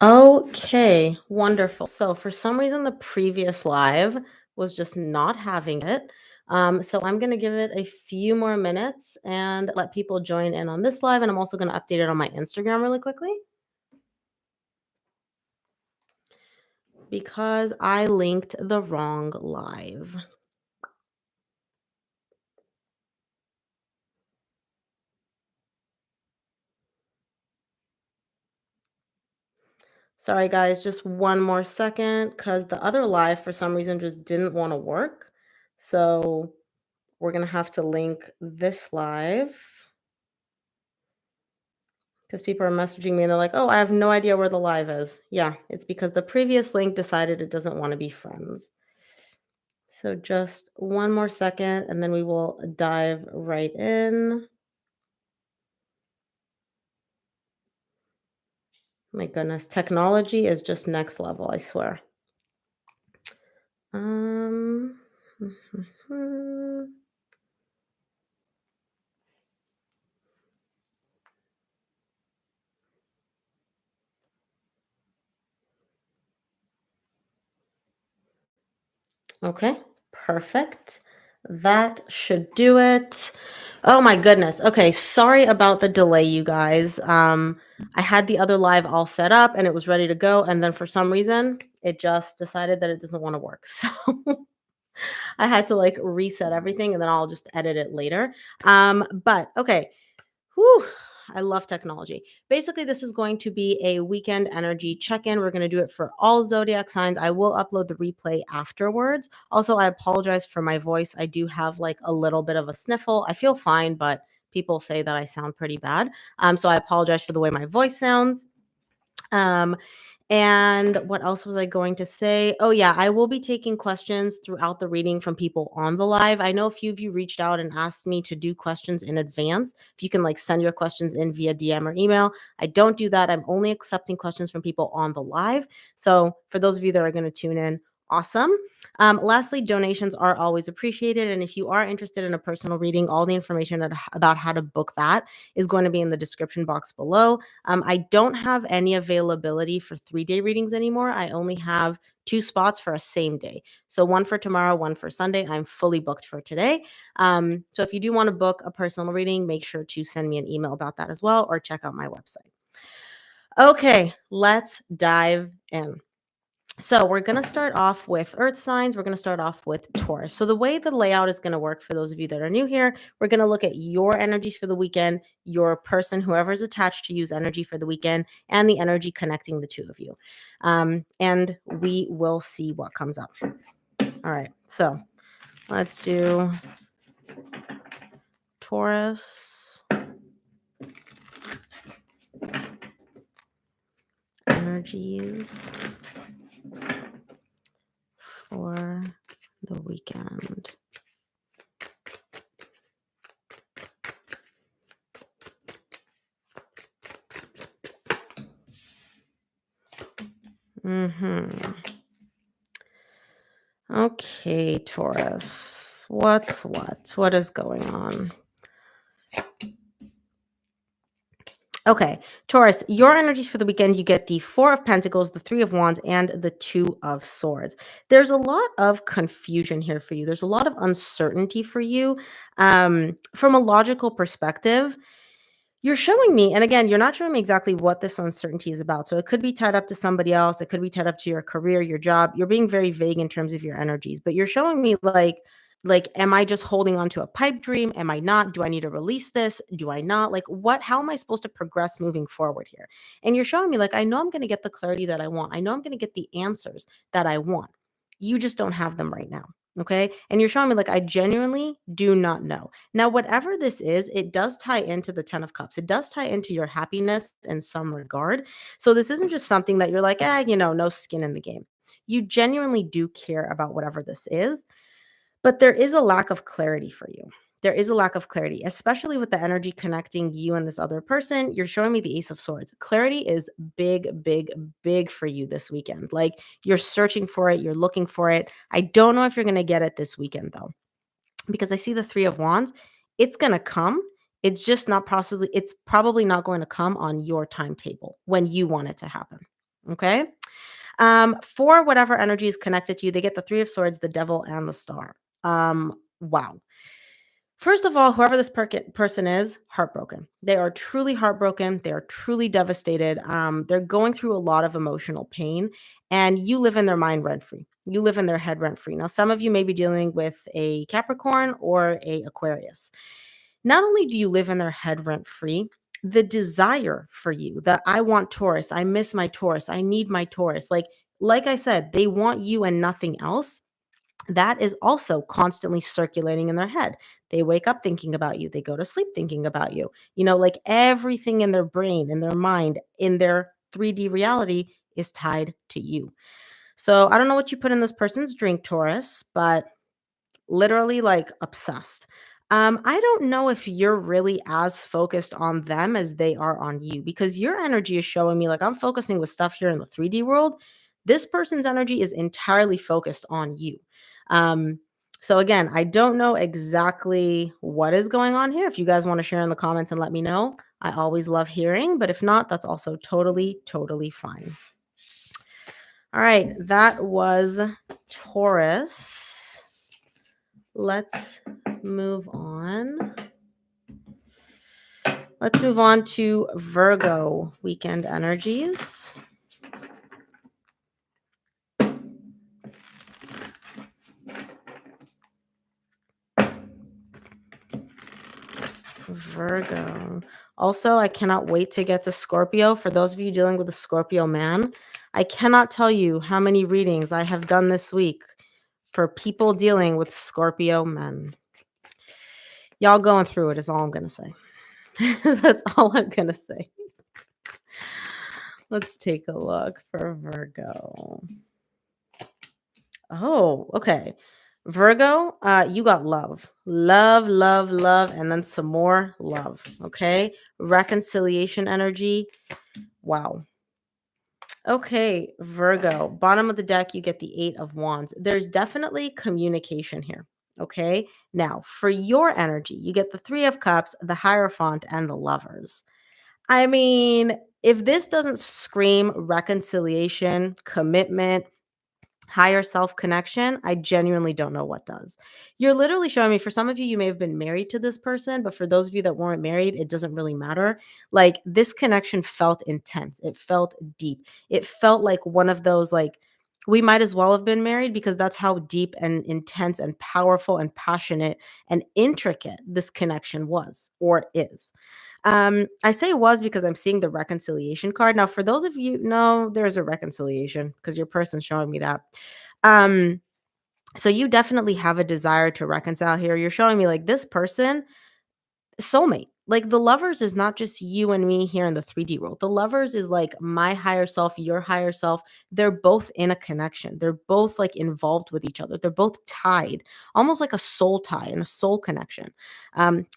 Okay, wonderful. So for some reason, the previous live was just not having it. So I'm going to give it a few more minutes and let people join in on this live. And I'm also going to update it on my Instagram really quickly because I linked the wrong live. Sorry, guys, just one more second because the other live for some reason just didn't want to work. So we're going to have to link this live. Because people are messaging me and they're like, "Oh, I have no idea where the live is." Yeah, it's because the previous link decided it doesn't want to be friends. So just one more second and then we will dive right in. My goodness, technology is just next level, I swear. Um Okay, perfect. That should do it. Oh my goodness. Okay, sorry about the delay, you guys. I had the other live all set up and it was ready to go, and then for some reason, it just decided that it doesn't want to work. So I had to like reset everything and then I'll just edit it later. But okay. Whew, I love technology. Basically, this is going to be a weekend energy check in. We're going to do it for all zodiac signs. I will upload the replay afterwards. Also, I apologize for my voice. I do have like a little bit of a sniffle. I feel fine, but people say that I sound pretty bad. So I apologize for the way my voice sounds. Um, and what else was I going to say? Oh, yeah, I will be taking questions throughout the reading from people on the live. I know a few of you reached out and asked me to do questions in advance. If you can like send your questions in via DM or email, I don't do that. I'm only accepting questions from people on the live. So for those of you that are going to tune in, awesome. Lastly, donations are always appreciated. And if you are interested in a personal reading, all the information about how to book that is going to be in the description box below. I don't have any availability for 3-day readings anymore. I only have 2 spots for a same day. So one for tomorrow, one for Sunday. I'm fully booked for today. So if you do want to book a personal reading, make sure to send me an email about that as well or check out my website. Okay, let's dive in. So we're going to start off with earth signs. We're going to start off with Taurus. So the way the layout is going to work for those of you that are new here, we're going to look at your energies for the weekend, your person, whoever's attached to you's energy for the weekend, and the energy connecting the two of you. And we will see what comes up. All right. So let's do Taurus energies for the weekend. Okay, Taurus. What's what? What is going on? Okay, Taurus, your energies for the weekend, you get the Four of Pentacles, the Three of Wands, and the Two of Swords. There's a lot of confusion here for you. There's a lot of uncertainty for you. From a logical perspective, you're showing me, and again, you're not showing me exactly what this uncertainty is about. So it could be tied up to somebody else. It could be tied up to your career, your job. You're being very vague in terms of your energies, but you're showing me like, am I just holding on to a pipe dream? Am I not? Do I need to release this? Do I not? Like, what, how am I supposed to progress moving forward here? And you're showing me, like, I know I'm going to get the clarity that I want. I know I'm going to get the answers that I want. You just don't have them right now. Okay. And you're showing me, like, I genuinely do not know. Now, whatever this is, it does tie into the 10 of Cups. It does tie into your happiness in some regard. So this isn't just something that you're like, no skin in the game. You genuinely do care about whatever this is. But there is a lack of clarity for you. There is a lack of clarity, especially with the energy connecting you and this other person. You're showing me the Ace of Swords. Clarity is big, big, big for you this weekend. Like, you're searching for it, you're looking for it. I don't know if you're going to get it this weekend, though, because I see the Three of Wands. It's going to come. It's just not possibly, it's probably not going to come on your timetable when you want it to happen. Okay. For whatever energy is connected to you, they get the Three of Swords, the Devil, and the Star. Wow. First of all, whoever this person is, heartbroken. They are truly heartbroken. They are truly devastated. They're going through a lot of emotional pain, and you live in their mind rent free. You live in their head rent free. Now, some of you may be dealing with a Capricorn or a Aquarius. Not only do you live in their head rent free, the desire for you, that I want Taurus, I miss my Taurus, I need my Taurus. Like I said, they want you and nothing else. That is also constantly circulating in their head. They wake up thinking about you. They go to sleep thinking about you. Like everything in their brain, in their mind, in their 3D reality is tied to you. So I don't know what you put in this person's drink, Taurus, but literally like obsessed. I don't know if you're really as focused on them as they are on you, because your energy is showing me like I'm focusing with stuff here in the 3D world. This person's energy is entirely focused on you. Um, so again, I don't know exactly what is going on here. If you guys want to share in the comments and let me know, I always love hearing, but if not, that's also totally, totally fine. All right, that was Taurus. Let's move on. Let's move on to Virgo weekend energies. Virgo. Also, I cannot wait to get to Scorpio. For those of you dealing with a Scorpio man, I cannot tell you how many readings I have done this week for people dealing with Scorpio men. Y'all going through it is all I'm going to say. That's all I'm going to say. Let's take a look for Virgo. Oh, okay. Virgo, you got love. Love, love, love, and then some more love. Okay. Reconciliation energy. Wow. Okay, Virgo. Bottom of the deck, you get the Eight of Wands. There's definitely communication here. Okay. Now, for your energy, you get the Three of Cups, the Hierophant, and the Lovers. I mean, if this doesn't scream reconciliation, commitment, higher self connection, I genuinely don't know what does. You're literally showing me, for some of you, you may have been married to this person, but for those of you that weren't married, it doesn't really matter. Like this connection felt intense. It felt deep. It felt like one of those, like, we might as well have been married because that's how deep and intense and powerful and passionate and intricate this connection was or is. I say was because I'm seeing the reconciliation card. Now, for those of you, no, there's a reconciliation because your person's showing me that. Um, so you definitely have a desire to reconcile here. You're showing me like this person, soulmate. Like the lovers is not just you and me here in the 3D world. The lovers is like my higher self, your higher self. They're both in a connection. They're both like involved with each other. They're both tied, almost like a soul tie and a soul connection.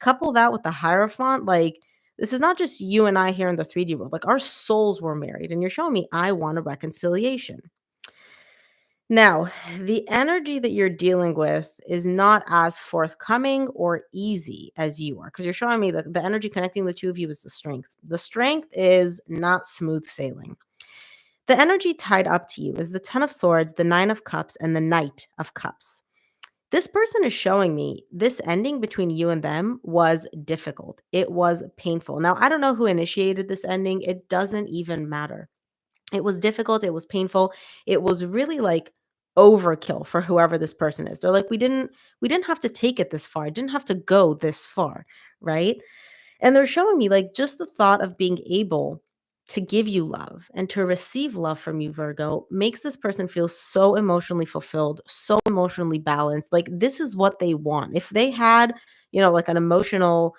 Couple that with the Hierophant, like this is not just you and I here in the 3D world. Like our souls were married, and you're showing me I want a reconciliation. Now, the energy that you're dealing with is not as forthcoming or easy as you are, because you're showing me that the energy connecting the two of you is the strength. The strength is not smooth sailing. The energy tied up to you is the Ten of Swords, the Nine of Cups, and the Knight of Cups. This person is showing me this ending between you and them was difficult. It was painful. Now, I don't know who initiated this ending. It doesn't even matter. It was difficult, it was painful. It was really like overkill for whoever this person is. They're like, we didn't have to take it this far. It didn't have to go this far, right? And they're showing me like just the thought of being able to give you love and to receive love from you, Virgo, makes this person feel so emotionally fulfilled, so emotionally balanced. Like this is what they want. If they had, like an emotional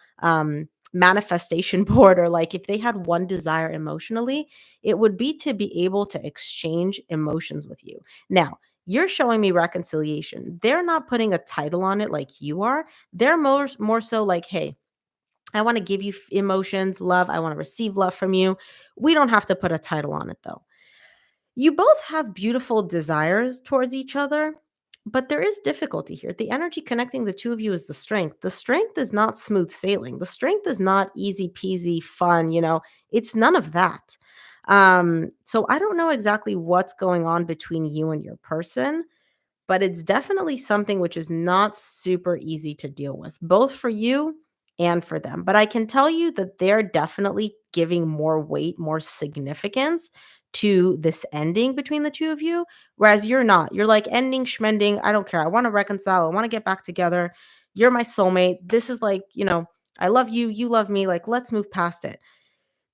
manifestation board, or like if they had one desire emotionally, it would be to be able to exchange emotions with you. Now, you're showing me reconciliation. They're not putting a title on it like you are. They're more so like, hey, I want to give you emotions, love. I want to receive love from you. We don't have to put a title on it though. You both have beautiful desires towards each other, but there is difficulty here. The energy connecting the two of you is the strength. The strength is not smooth sailing. The strength is not easy peasy fun, it's none of that. So I don't know exactly what's going on between you and your person, but it's definitely something which is not super easy to deal with, both for you and for them. But I can tell you that they're definitely giving more weight, more significance to this ending between the two of you, whereas you're not. You're like ending, schmending. I don't care. I want to reconcile. I want to get back together. You're my soulmate. This is like, I love you. You love me. Like, let's move past it.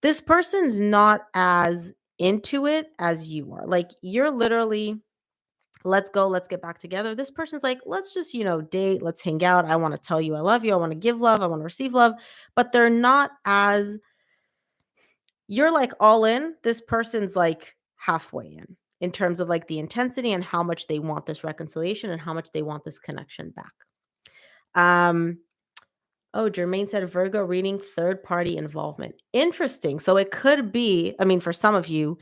This person's not as into it as you are. Like, you're literally let's go, let's get back together. This person's like, let's just, date, let's hang out. I want to tell you I love you. I want to give love. I want to receive love. But they're not as, you're like all in. This person's like halfway in terms of like the intensity and how much they want this reconciliation and how much they want this connection back. Um, Oh, Jermaine said Virgo reading third party involvement. Interesting. So it could be, I mean, for some of you,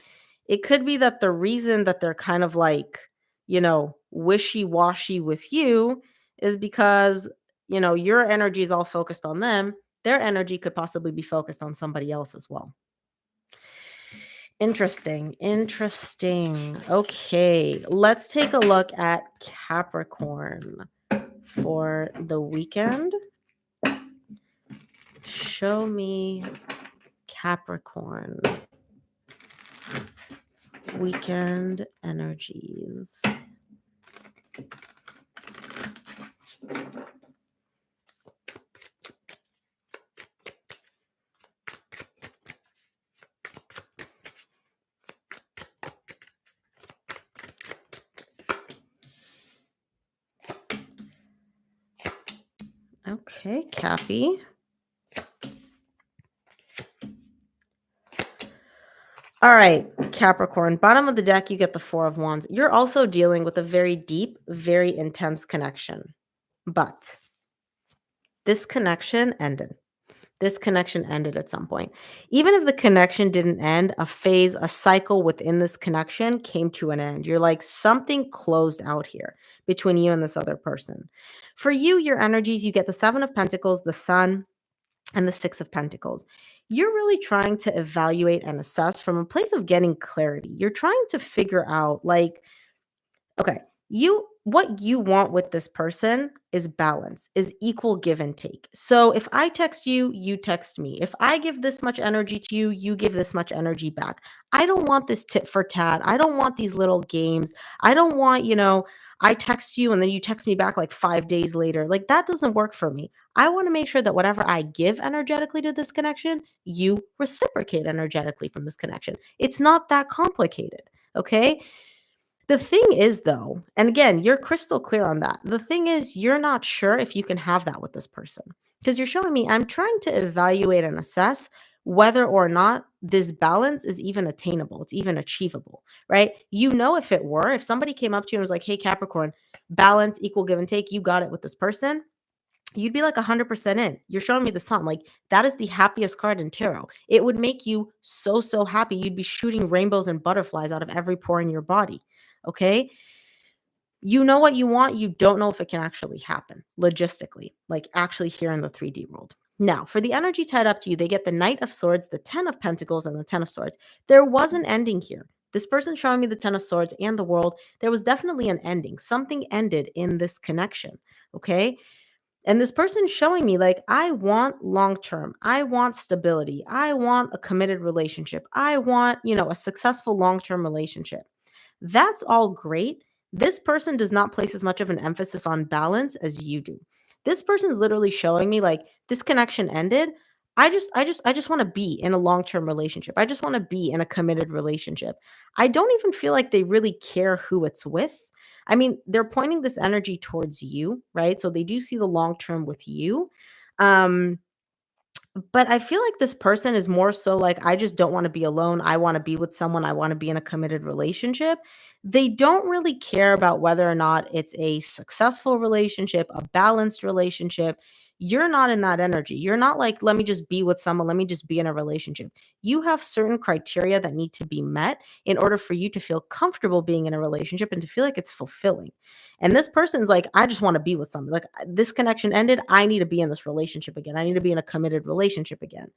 it could be that the reason that they're kind of like, wishy washy with you is because, your energy is all focused on them. Their energy could possibly be focused on somebody else as well. Interesting. Interesting. Okay. Let's take a look at Capricorn for the weekend. Show me Capricorn weekend energies. Okay, Cappy. All right, Capricorn. Bottom of the deck, you get the Four of Wands. You're also dealing with a very deep, very intense connection. But this connection ended. This connection ended at some point. Even if the connection didn't end, a phase, a cycle within this connection came to an end. You're like, something closed out here between you and this other person. For you, your energies, you get the Seven of Pentacles, the Sun, and the Six of Pentacles. You're really trying to evaluate and assess from a place of getting clarity. You're trying to figure out, like, okay, what you want with this person is balance, is equal give and take. So if I text you, you text me. If I give this much energy to you, you give this much energy back. I don't want this tit for tat. I don't want these little games. I don't want, I text you and then you text me back like 5 days later. Like, that doesn't work for me. I want to make sure that whatever I give energetically to this connection, you reciprocate energetically from this connection. It's not that complicated. Okay? The thing is, though, and again, you're crystal clear on that. The thing is, you're not sure if you can have that with this person because you're showing me I'm trying to evaluate and assess whether or not this balance is even attainable, it's even achievable, right? If it were, if somebody came up to you and was like, hey, Capricorn, balance, equal give and take, you got it with this person, you'd be like 100% in. You're showing me the sun. Like, that is the happiest card in tarot. It would make you so, so happy. You'd be shooting rainbows and butterflies out of every pore in your body. Okay. You know what you want. You don't know if it can actually happen logistically, like actually here in the 3D world. Now, for the energy tied up to you, they get the Knight of Swords, the 10 of Pentacles, and the 10 of Swords. There was an ending here. This person showing me the 10 of Swords and the World, there was definitely an ending. Something ended in this connection. Okay. And this person showing me, like, I want long term. I want stability. I want a committed relationship. I want, a successful long term relationship. That's all great. This person does not place as much of an emphasis on balance as you do. This person is literally showing me, like, this connection ended. I just want to be in a long-term relationship. I just want to be in a committed relationship. I don't even feel like they really care who it's with. I mean, they're pointing this energy towards you, right? So they do see the long term with you. Um, but I feel like this person is more so like, I just don't want to be alone. I want to be with someone. I want to be in a committed relationship. They don't really care about whether or not it's a successful relationship, a balanced relationship. You're not in that energy. You're not like, let me just be with someone. Let me just be in a relationship. You have certain criteria that need to be met in order for you to feel comfortable being in a relationship and to feel like it's fulfilling. And this person's like, I just want to be with somebody. Like, this connection ended. I need to be in this relationship again. I need to be in a committed relationship again.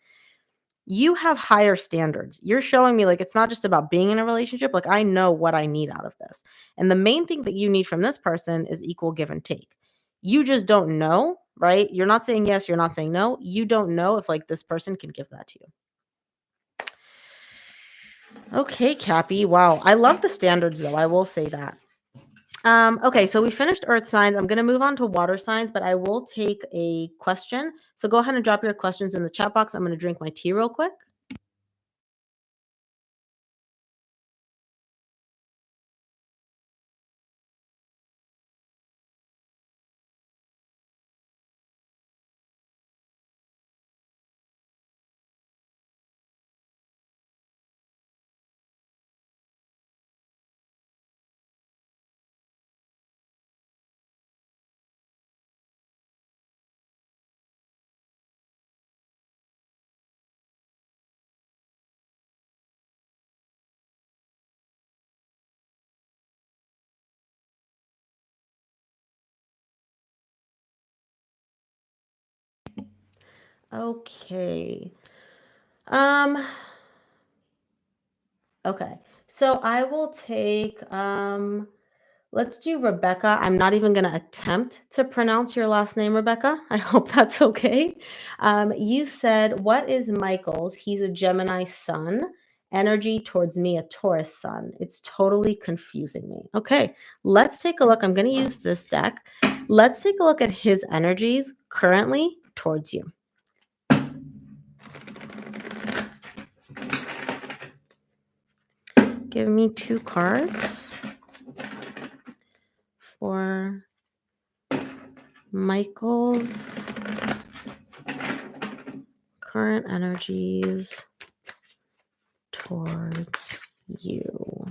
You have higher standards. You're showing me like it's not just about being in a relationship. Like I know what I need out of this. And the main thing that you need from this person is equal give and take. You just don't know, right? You're not saying yes, you're not saying no. You don't know if like this person can give that to you. Okay, Cappy. Wow. I love the standards though. I will say that. Okay, so we finished earth signs. I'm going to move on to water signs, but I will take a question. So go ahead and drop your questions in the chat box. I'm going to drink my tea real quick. Okay. Um okay. So I will take let's do Rebecca. I'm not even going to attempt to pronounce your last name, Rebecca. I hope that's okay. You said, what is Michael's? He's a Gemini sun. Energy towards me, a Taurus sun. It's totally confusing me. Okay, let's take a look. I'm going to use this deck. Let's take a look at his energies currently towards you. Give me 2 cards for Michael's current energies towards you.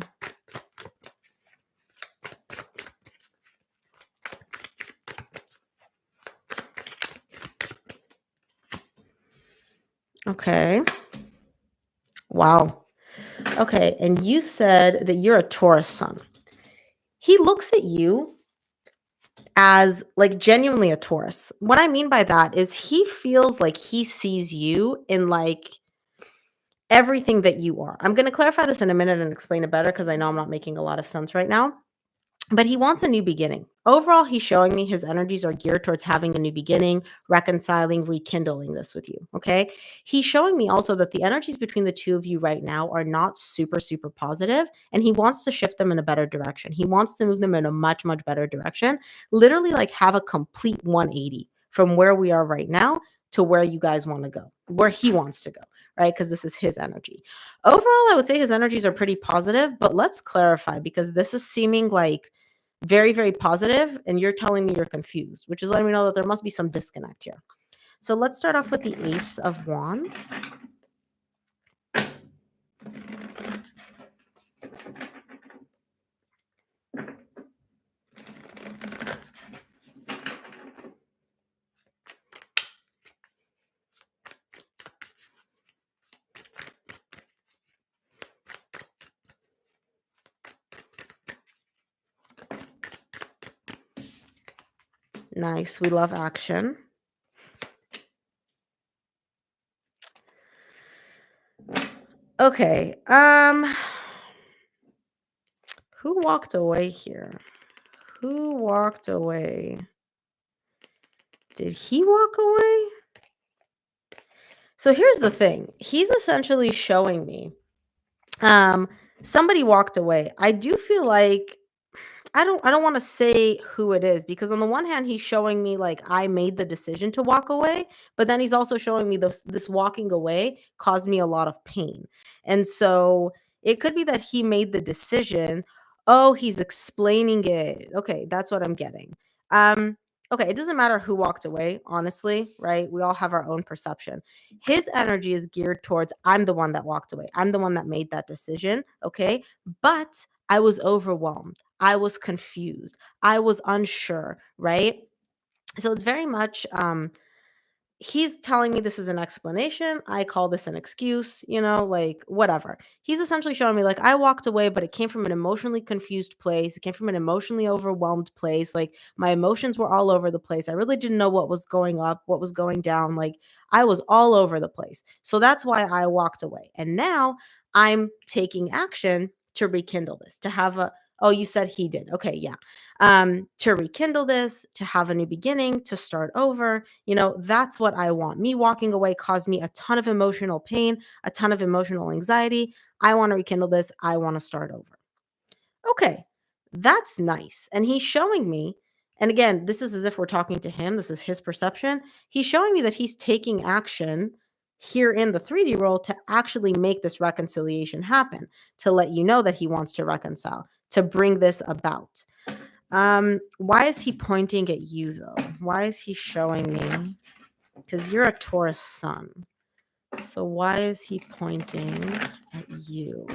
Okay. Wow. Okay, and you said that you're a Taurus sun. He looks at you as like genuinely a Taurus. What I mean by that is he feels like he sees you in like everything that you are. I'm going to clarify this in a minute and explain it better because I know I'm not making a lot of sense right now. But he wants a new beginning. Overall, he's showing me his energies are geared towards having a new beginning, reconciling, rekindling this with you. Okay. He's showing me also that the energies between the two of you right now are not super, super positive, and he wants to shift them in a better direction. He wants to move them in a much, much better direction. Literally, like have a complete 180 from where we are right now to where you guys want to go, where he wants to go, right? Because this is his energy. Overall, I would say his energies are pretty positive, but let's clarify because this is seeming like very, very positive, and you're telling me you're confused, which is letting me know that there must be some disconnect here. So let's start off with the Ace of Wands. Nice. We love action. Okay. Who walked away here? Who walked away? Did he walk away? So here's the thing. He's essentially showing me somebody walked away. I do feel like I don't want to say who it is because on the one hand he's showing me like I made the decision to walk away, but then he's also showing me this walking away caused me a lot of pain. And so it could be that he made the decision. Oh, he's explaining it. Okay, that's what I'm getting. Um okay, it doesn't matter who walked away, honestly, right? We all have our own perception. His energy is geared towards I'm the one that walked away. I'm the one that made that decision, okay? But I was overwhelmed. I was confused. I was unsure, right? So it's very much he's telling me this is an explanation. I call this an excuse, like whatever. He's essentially showing me like I walked away, but it came from an emotionally confused place. It came from an emotionally overwhelmed place. Like my emotions were all over the place. I really didn't know what was going up, what was going down. Like I was all over the place. So that's why I walked away. And now I'm taking action to rekindle this, to have oh, you said he did. Okay, yeah. To rekindle this, to have a new beginning, to start over. That's what I want. Me walking away caused me a ton of emotional pain, a ton of emotional anxiety. I want to rekindle this. I want to start over. Okay, that's nice. And he's showing me, and again, this is as if we're talking to him. This is his perception. He's showing me that he's taking action here in the 3D role to actually make this reconciliation happen, to let you know that he wants to reconcile, to bring this about. Why is he pointing at you though? Why is he showing me? Because you're a Taurus sun. So why is he pointing at you?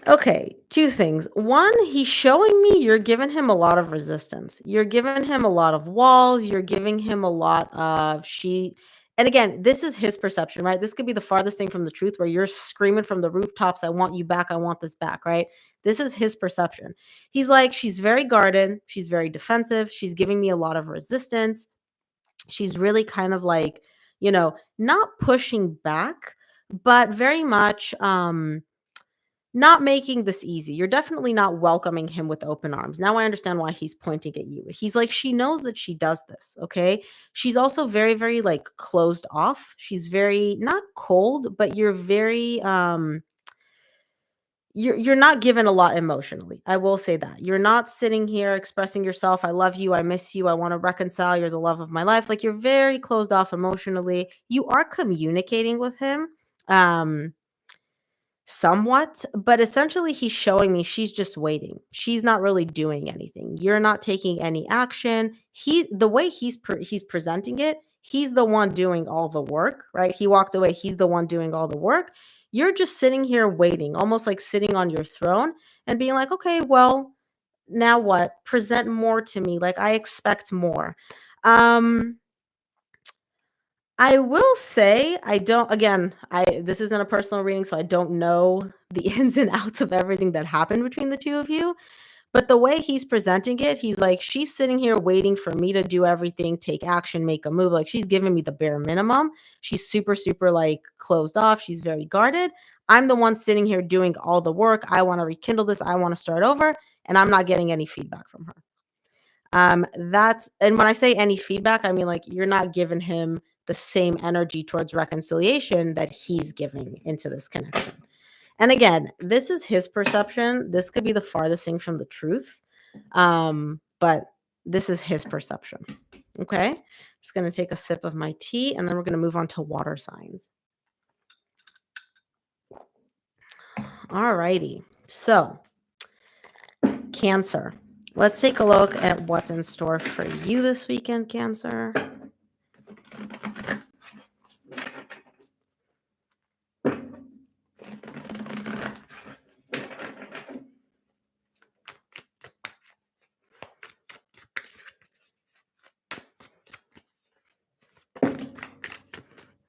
Okay, two things. One, he's showing me you're giving him a lot of resistance. You're giving him a lot of walls. You're giving him a lot of and again, this is his perception, right? This could be the farthest thing from the truth where you're screaming from the rooftops, I want you back. I want this back, right? This is his perception. He's like, she's very guarded. She's very defensive. She's giving me a lot of resistance. She's really kind of like, not pushing back, but very much, not making this easy. You're definitely not welcoming him with open arms. Now I understand why he's pointing at you. He's like, she knows that she does this, okay? She's also very, very like closed off. She's very not cold, but you're very you're not given a lot emotionally. I will say that. You're not sitting here expressing yourself, I love you, I miss you, I want to reconcile, you're the love of my life. Like you're very closed off emotionally. You are communicating with him. Um Somewhat, but essentially he's showing me she's just waiting. She's not really doing anything. You're not taking any action. The way he's presenting it, he's the one doing all the work, right? He walked away, he's the one doing all the work. You're just sitting here waiting, almost like sitting on your throne and being like, "Okay, well, now what? Present more to me. Like I expect more." Um I will say I don't again, I this isn't a personal reading, so I don't know the ins and outs of everything that happened between the 2 of you, but the way he's presenting it, he's like, "She's sitting here waiting for me to do everything, take action, make a move." Like, she's giving me the bare minimum. She's super, super, like, closed off. She's very guarded. I'm the one sitting here doing all the work. I wanna rekindle this. I wanna start over, and I'm not getting any feedback from her. That's and when I say any feedback, I mean, like, you're not giving him the same energy towards reconciliation that he's giving into this connection. And again, this is his perception. This could be the farthest thing from the truth. But this is his perception. Okay. I'm just going to take a sip of my tea and then we're going to move on to water signs. All righty. So, Cancer. Let's take a look at what's in store for you this weekend, Cancer.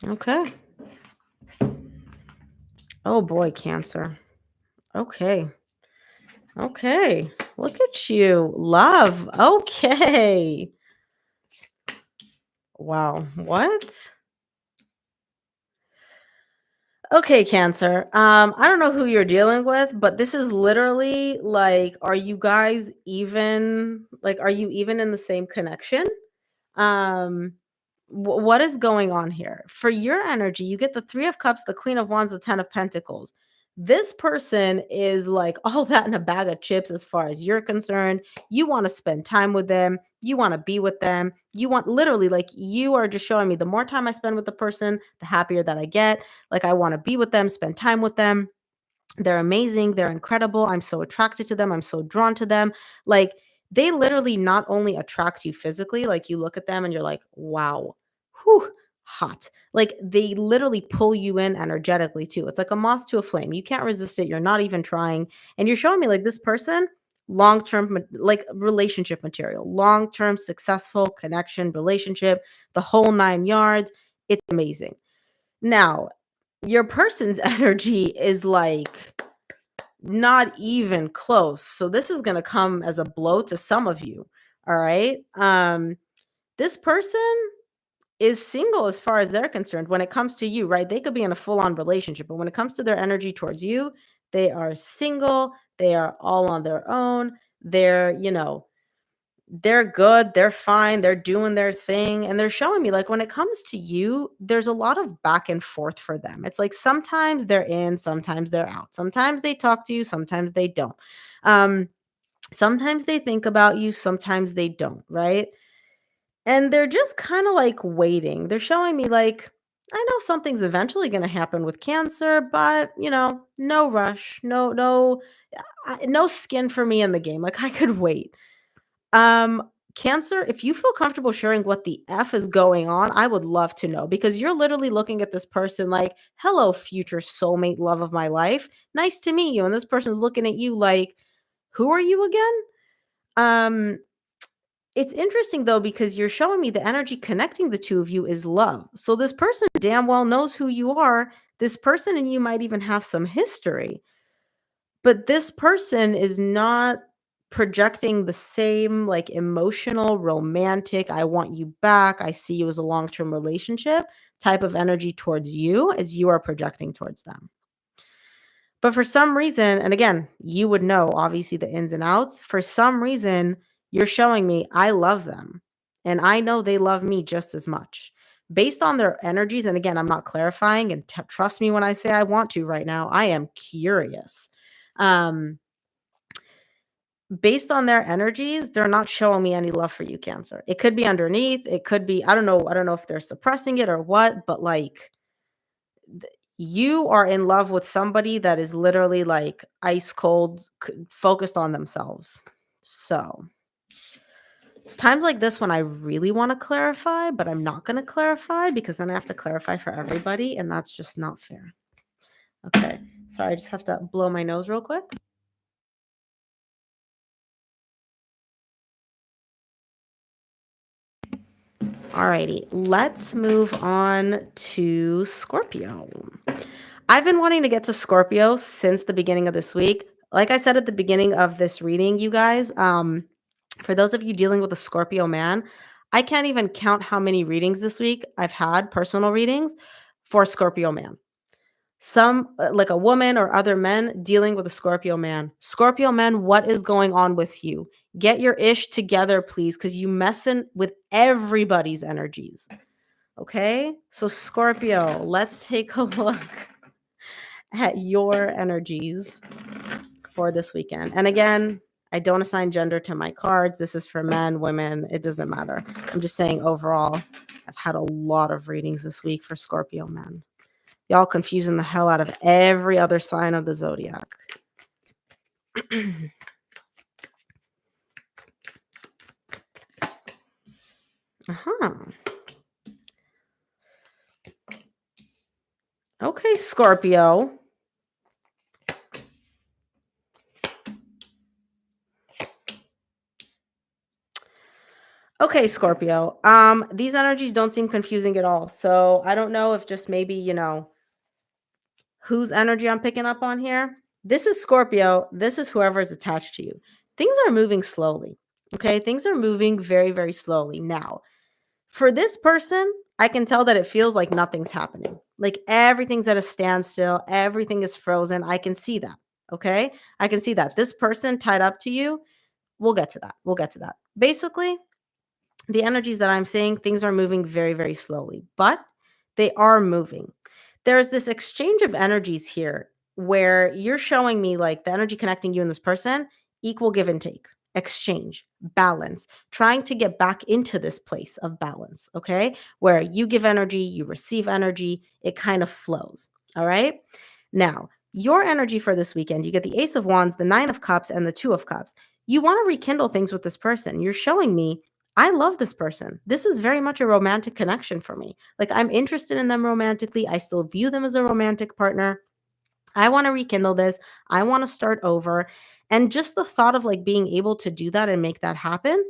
Okay. Oh boy, Cancer. Okay. Okay. Look at you. Love. Okay. Wow. What? Okay, Cancer. I don't know who you're dealing with, but this is literally like, are you guys even like, are you even in the same connection? Um, what is going on here? For your energy, you get the Three of Cups, the Queen of Wands, the Ten of Pentacles. This person is like all that in a bag of chips as far as you're concerned. You want to spend time with them. You want to be with them. You want literally like you are just showing me the more time I spend with the person, the happier that I get. Like I want to be with them, spend time with them. They're amazing, they're incredible, I'm so attracted to them, I'm so drawn to them. Like, they literally not only attract you physically, like, you look at them and you're like, "Wow, whew, hot." Like, they literally pull you in energetically too. It's like a moth to a flame. You can't resist it, you're not even trying, and you're showing me, like, this person, long-term ma like, relationship material, long-term successful connection, relationship, the whole 9 yards. It's amazing. Now, your person's energy is like not even close. So this is going to come as a blow to some of you. All right. This person is single as far as they're concerned when it comes to you, right? They could be in a full on relationship, but when it comes to their energy towards you, they are single. They are all on their own. They're good, they're fine, they're doing their thing, and they're showing me, like, when it comes to you, there's a lot of back and forth for them. It's like sometimes they're in, sometimes they're out. Sometimes they talk to you, sometimes they don't. Um, Sometimes they think about you, sometimes they don't, right? And they're just kinda, like, waiting. They're showing me, like, "I know something's eventually gonna happen with Cancer, but, no rush, no skin for me in the game, like, I could wait." Cancer, if you feel comfortable sharing what the F is going on, I would love to know because you're literally looking at this person like, hello, future soulmate, love of my life. Nice to meet you. And this person's looking at you like, who are you again? Um, it's interesting though, because you're showing me the energy connecting the two of you is love. So this person damn well knows who you are. This person and you might even have some history. But this person is not projecting the same, like, emotional, romantic, "I want you back, I see you as a long-term relationship" type of energy towards you as you are projecting towards them. But for some reason and again, you would know, obviously, the ins and outs. For some reason, you're showing me, "I love them, and I know they love me just as much." Based on their energies and again, I'm not clarifying, and trust me when I say I want to right now, I am curious. Um Based on their energies, they're not showing me any love for you, Cancer. It could be underneath, it could be I don't know if they're suppressing it or what, but, like, you are in love with somebody that is literally, like, ice cold, focused on themselves. So, it's times like this when I really wanna clarify, but I'm not gonna clarify because then I have to clarify for everybody, and that's just not fair. Okay. Sorry, I just have to blow my nose real quick. Alrighty, let's move on to Scorpio. I've been wanting to get to Scorpio since the beginning of this week. Like I said at the beginning of this reading, you guys, for those of you dealing with a Scorpio man, I can't even count how many readings this week I've had, personal readings for Scorpio man. Some, like a woman or other men dealing with a Scorpio man. Scorpio men, what is going on with you? Get your ish together, please, because you messing with everybody's energies. Okay? So Scorpio, let's take a look at your energies for this weekend. And again, I don't assign gender to my cards. This is for men, women, it doesn't matter. I'm just saying overall, I've had a lot of readings this week for Scorpio men. Y'all confusing the hell out of every other sign of the zodiac. Uh-huh. Okay, Scorpio. Okay, Scorpio. These energies don't seem confusing at all. So I don't know if just maybe, whose energy I'm picking up on here. This is Scorpio. This is whoever is attached to you. Things are moving slowly. Okay, things are moving very, very slowly. Now, for this person, I can tell that it feels like nothing's happening. Like everything's at a standstill, everything is frozen. I can see that. Okay, I can see that. This person tied up to you, we'll get to that. We'll get to that. Basically, the energies that I'm seeing, things are moving very, very slowly, but they are moving. There's this exchange of energies here. where you're showing me like the energy connecting you and this person, equal give and take, exchange, balance, trying to get back into this place of balance, okay? Where you give energy, you receive energy, it kind of flows, all right? Now, your energy for this weekend, you get the Ace of Wands, the Nine of Cups, and the Two of Cups. You want to rekindle things with this person. You're showing me, I love this person. This is very much a romantic connection for me. Like, I'm interested in them romantically. I still view them as a romantic partner. I want to rekindle this. I want to start over. And just the thought of like being able to do that and make that happen,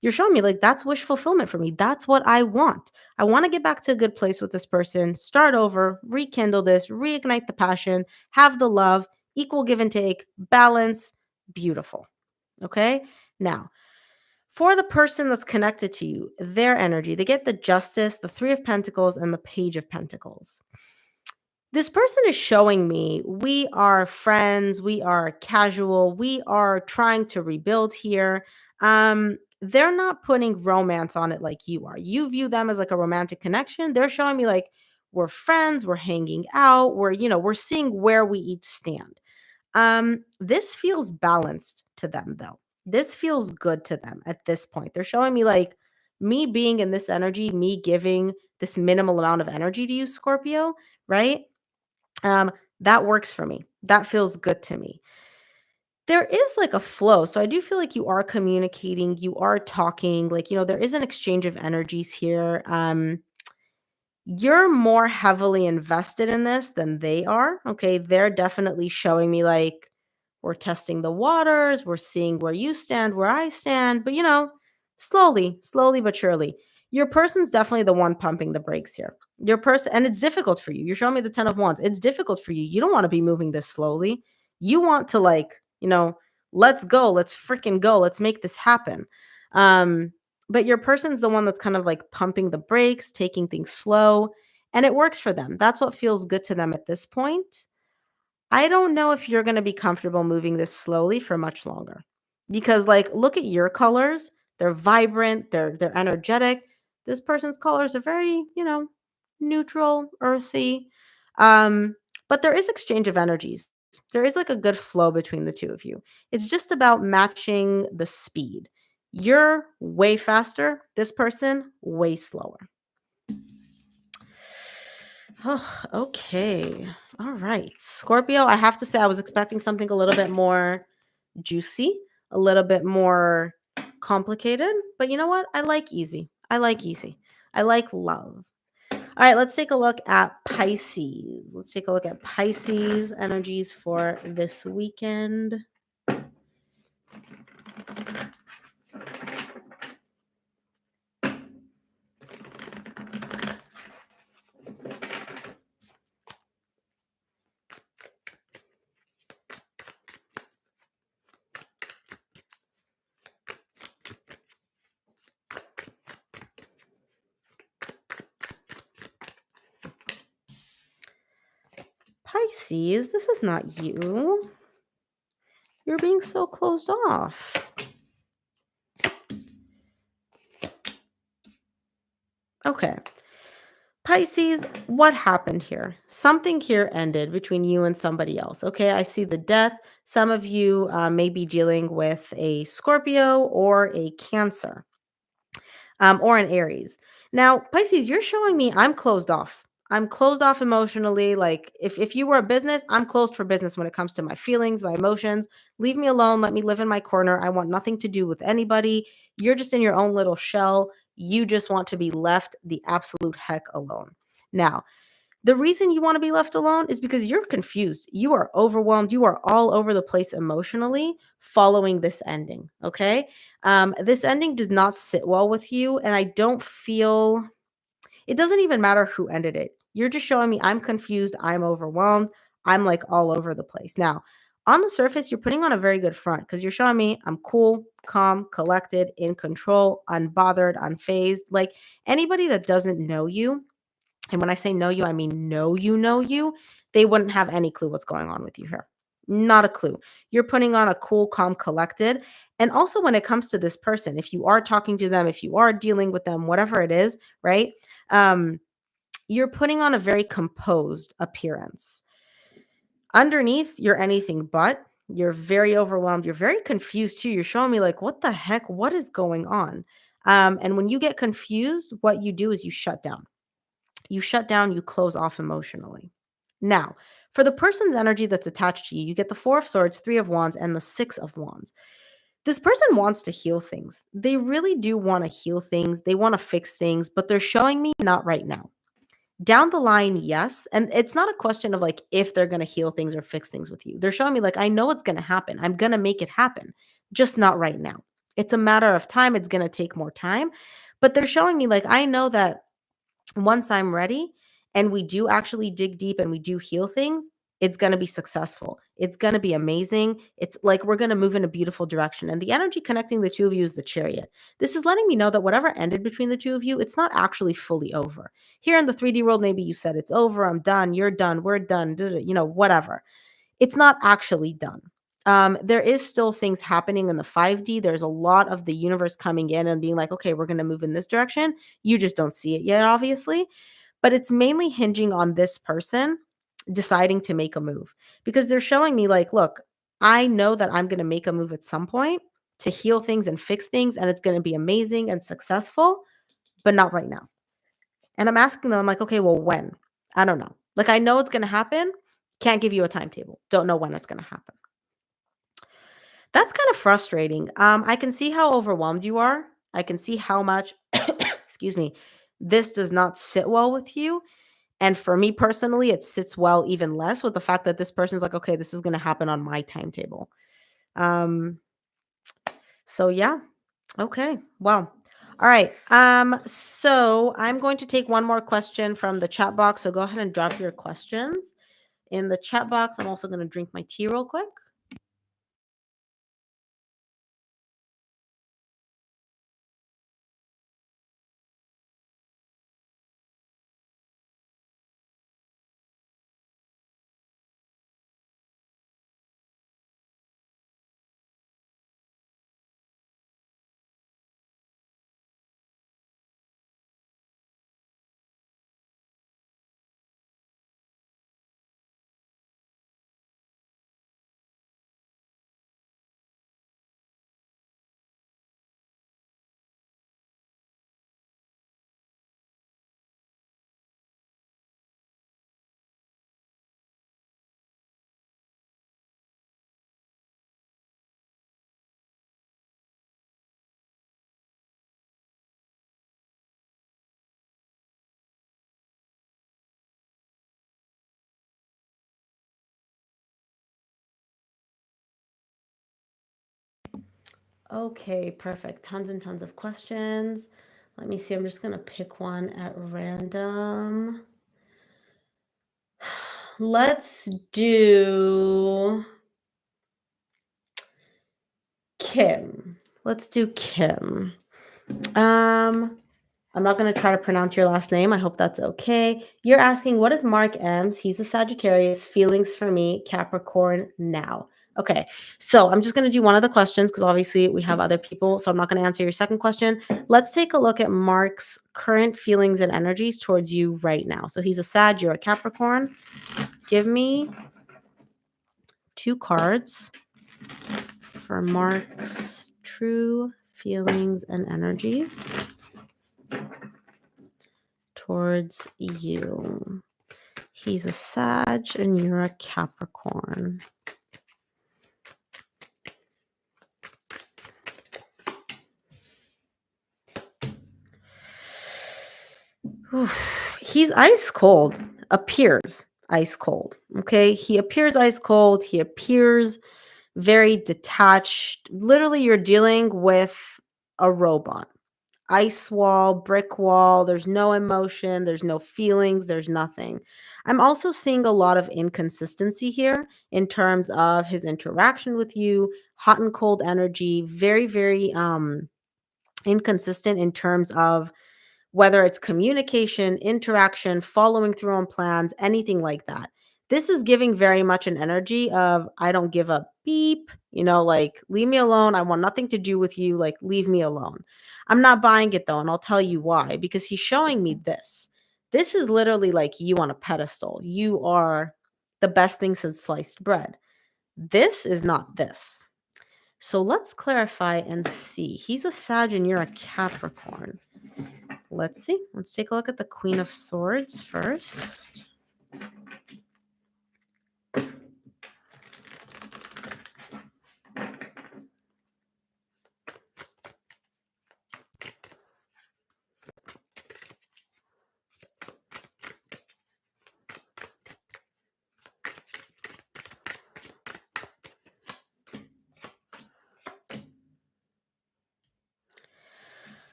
you're showing me like that's wish fulfillment for me. That's what I want. I want to get back to a good place with this person, start over, rekindle this, reignite the passion, have the love, equal give and take, balance. Beautiful. Okay. Now, for the person that's connected to you, their energy, they get the Justice, the Three of Pentacles, and the Page of Pentacles. This person is showing me we are friends, we are casual, we are trying to rebuild here. They're not putting romance on it like you are. You view them as like a romantic connection. They're showing me like we're friends, we're hanging out, we're seeing where we each stand. This feels balanced to them though. This feels good to them at this point. They're showing me like me being in this energy, me giving this minimal amount of energy to you, Scorpio, right? Um, that works for me. That feels good to me. There is like a flow. So I do feel like you are communicating, you are talking, like, there is an exchange of energies here. You're more heavily invested in this than they are. Okay. They're definitely showing me like we're testing the waters, we're seeing where you stand, where I stand, but slowly but surely. Your person's definitely the one pumping the brakes here. Your person, and it's difficult for you. You're showing me the 10 of Wands. It's difficult for you. You don't want to be moving this slowly. You want to like, let's go, let's freaking go, let's make this happen. Um, but your person's the one that's kind of like pumping the brakes, taking things slow, and it works for them. That's what feels good to them at this point. I don't know if you're going to be comfortable moving this slowly for much longer. Because like look at your colors, they're vibrant, they're energetic. This person's colors are very, neutral, earthy. Um but there is exchange of energies. There is like a good flow between the two of you. It's just about matching the speed. You're way faster, this person way slower. Oh, okay. All right. Scorpio, I have to say I was expecting something a little bit more juicy, a little bit more complicated, but you know what? I like easy. I like easy. I like love. All right, let's take a look at Pisces. Let's take a look at Pisces energies for this weekend. Pisces, this is not you. You're being so closed off. Okay. Pisces, what happened here? Something here ended between you and somebody else. Okay, I see the death. Some of you may be dealing with a Scorpio or a Cancer or an Aries. Now, Pisces, you're showing me I'm closed off. I'm closed off emotionally. Like if you were a business, I'm closed for business when it comes to my feelings, my emotions. Leave me alone. Let me live in my corner. I want nothing to do with anybody. You're just in your own little shell. You just want to be left the absolute heck alone. Now, the reason you want to be left alone is because you're confused. You are overwhelmed. You are all over the place emotionally following this ending. Okay. This ending does not sit well with you. And I don't feel it doesn't even matter who ended it. You're just showing me I'm confused. I'm overwhelmed. I'm like all over the place. Now, on the surface, you're putting on a very good front because you're showing me I'm cool, calm, collected, in control, unbothered, unfazed. Like anybody that doesn't know you, and when I say know you, I mean know you, they wouldn't have any clue what's going on with you here. Not a clue. You're putting on a cool, calm, collected. And also when it comes to this person, if you are talking to them, if you are dealing with them, whatever it is, right? Um, you're putting on a very composed appearance. Underneath, you're anything but. You're very overwhelmed. You're very confused too. You're showing me like, what the heck? What is going on? And when you get confused, what you do is you shut down. You shut down, you close off emotionally. Now, for the person's energy that's attached to you, you get the Four of Swords, Three of Wands, and the Six of Wands. This person wants to heal things. They really do want to heal things. They want to fix things, but they're showing me not right now. Down the line, yes. And it's not a question of like if they're going to heal things or fix things with you. They're showing me like, I know it's going to happen. I'm going to make it happen, just not right now. It's a matter of time. It's going to take more time. But they're showing me like, I know that once I'm ready and we do actually dig deep and we do heal things, it's going to be successful. It's going to be amazing. It's like we're going to move in a beautiful direction. And the energy connecting the two of you is the Chariot. This is letting me know that whatever ended between the two of you, it's not actually fully over. Here in the 3D world, maybe you said it's over, I'm done, you're done, we're done, whatever. It's not actually done. There is still things happening in the 5D. There's a lot of the universe coming in and being like, okay, we're going to move in this direction. You just don't see it yet, obviously. But it's mainly hinging on this person deciding to make a move because they're showing me, like, look, I know that I'm going to make a move at some point to heal things and fix things, and it's going to be amazing and successful, but not right now. And I'm asking them, I'm like, okay, well, when? I don't know. Like, I know it's going to happen. Can't give you a timetable. Don't know when it's going to happen. That's kind of frustrating. I can see how overwhelmed you are. I can see how much, excuse me, this does not sit well with you. And for me personally, it sits well even less with the fact that this person's like, okay, this is going to happen on my timetable. Um, so yeah. Okay. Well, all right. So I'm going to take one more question from the chat box. So go ahead and drop your questions in the chat box. I'm also going to drink my tea real quick. Okay, perfect. Tons and tons of questions. Let me see. I'm just going to pick one at random. Let's do Kim. Let's do Kim. I'm not going to try to pronounce your last name. I hope that's okay. You're asking, what is Mark M's? He's a Sagittarius. Feelings for me, Capricorn now. Okay, so I'm just going to do one of the questions because obviously we have other people, so I'm not going to answer your second question. Let's take a look at Mark's current feelings and energies towards you right now. So he's a Sag, you're a Capricorn. Give me 2 cards for Mark's true feelings and energies towards you. He's a Sag and you're a Capricorn. Oof. He's ice cold, appears ice cold. Okay. He appears ice cold. He appears very detached. Literally, you're dealing with a robot. Ice wall, brick wall. There's no emotion. There's no feelings. There's nothing. I'm also seeing a lot of inconsistency here in terms of his interaction with you, hot and cold energy, very, very inconsistent in terms of whether it's communication, interaction, following through on plans, anything like that. This is giving very much an energy of, I don't give a beep, like, leave me alone. I want nothing to do with you. Like, leave me alone. I'm not buying it though. And I'll tell you why, because he's showing me this. This is literally like you on a pedestal. You are the best thing since sliced bread. This is not this. So let's clarify and see. He's a Sag and you're a Capricorn. Let's see. Let's take a look at the Queen of Swords first.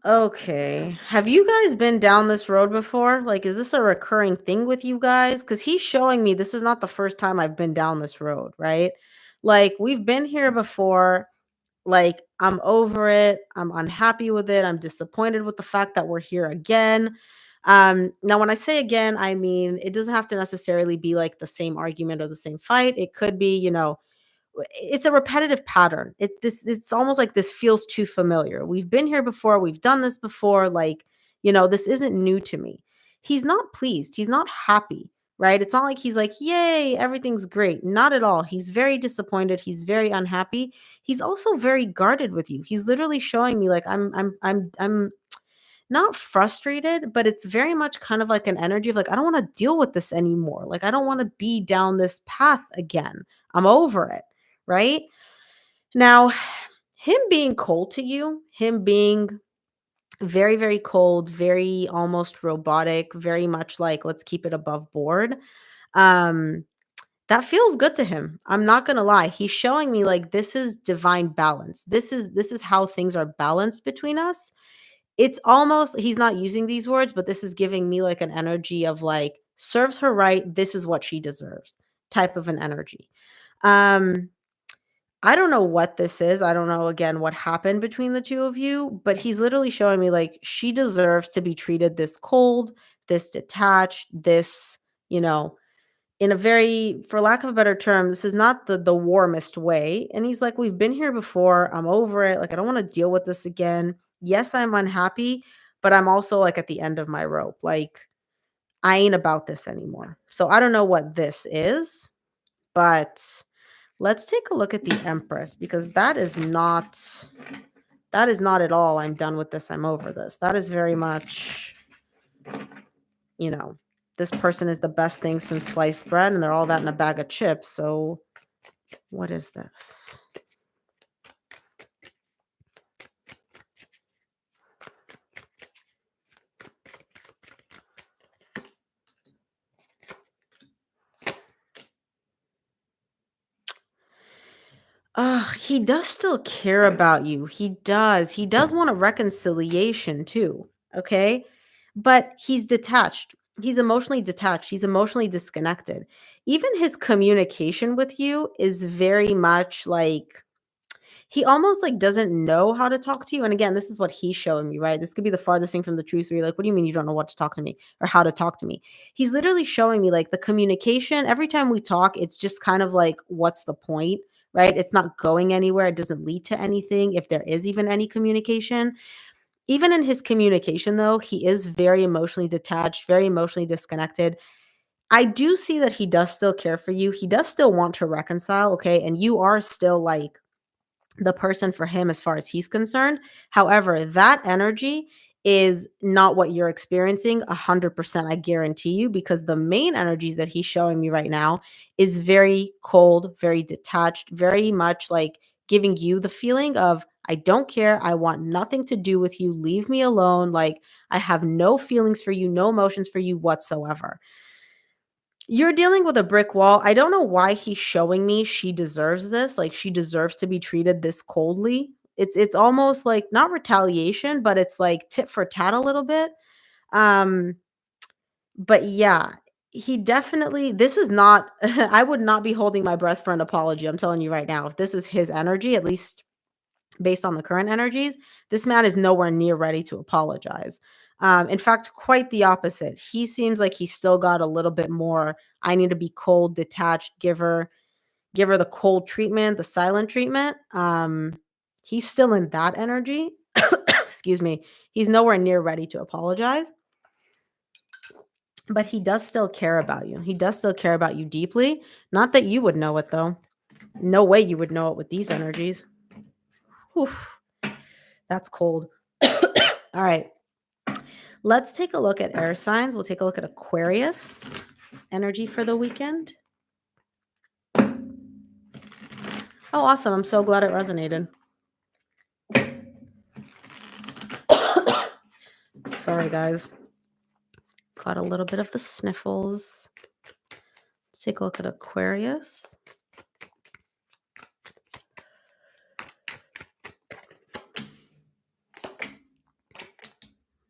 Okay. Have you guys been down this road before? Like, is this a recurring thing with you guys? Because he's showing me this is not the first time I've been down this road, right? Like, we've been here before. Like, I'm over it. I'm unhappy with it. I'm disappointed with the fact that we're here again. Now, when I say again, I mean, it doesn't have to necessarily be like the same argument or the same fight. It could be, it's a repetitive pattern. It's almost like this feels too familiar. We've been here before, we've done this before, like, this isn't new to me. He's not pleased, he's not happy, right? It's not like he's like, "Yay, everything's great." Not at all. He's very disappointed, he's very unhappy. He's also very guarded with you. He's literally showing me like I'm not frustrated, but it's very much kind of like an energy of like, I don't want to deal with this anymore. Like, I don't want to be down this path again. I'm over it. Right now, him being cold to you, him being very, very cold, very almost robotic, very much like, let's keep it above board. Um, that feels good to him. I'm not gonna lie. He's showing me like this is divine balance. This is how things are balanced between us. It's almost he's not using these words, but this is giving me like an energy of like, serves her right, this is what she deserves, type of an energy. Um, I don't know what this is. I don't know again what happened between the two of you, but he's literally showing me like she deserves to be treated this cold, this detached, this, you know, in a very, for lack of a better term, this is not the warmest way. And he's like, we've been here before. I'm over it. Like, I don't want to deal with this again. Yes, I'm unhappy, but I'm also like at the end of my rope. Like, I ain't about this anymore. So I don't know what this is, but let's take a look at the Empress because that is not at all, "I'm done with this, I'm over this." That is very much, you know, this person is the best thing since sliced bread, and they're all that in a bag of chips, so what is this? Ugh, he does still care about you. He does. He does want a reconciliation too, okay? But he's detached. He's emotionally detached. He's emotionally disconnected. Even his communication with you is very much like he almost like doesn't know how to talk to you. And again, this is what he's showing me, right? This could be the farthest thing from the truth where you're like, what do you mean you don't know what to talk to me or how to talk to me? He's literally showing me like the communication. Every time we talk, it's just kind of like, what's the point? Right? It's not going anywhere. It doesn't lead to anything if there is even any communication. Even in his communication, though, he is very emotionally detached, very emotionally disconnected. I do see that he does still care for you. He does still want to reconcile. Okay. And you are still like, the person for him as far as he's concerned. However, that energy is not what you're experiencing 100%, I guarantee you, because the main energies that he's showing me right now is very cold, very detached, very much like giving you the feeling of, I don't care. I want nothing to do with you. Leave me alone. Like, I have no feelings for you, no emotions for you whatsoever. You're dealing with a brick wall. I don't know why he's showing me she deserves this, like, she deserves to be treated this coldly. It's almost like not retaliation, but it's like tit for tat a little bit. Um, but yeah, he definitely this is not I would not be holding my breath for an apology, I'm telling you right now. If this is his energy, at least based on the current energies, this man is nowhere near ready to apologize. In fact, quite the opposite. He seems like he's still got a little bit more. I need to be cold, detached, give her the cold treatment, the silent treatment. He's still in that energy. Excuse me. He's nowhere near ready to apologize. but he does still care about you. He does still care about you deeply. Not that you would know it, though. No way you would know it with these energies. Oof, that's cold. All right. Let's take a look at air signs. We'll take a look at Aquarius energy for the weekend. Oh, awesome. I'm so glad it resonated. Sorry, guys. Got a little bit of the sniffles. Let's take a look at Aquarius.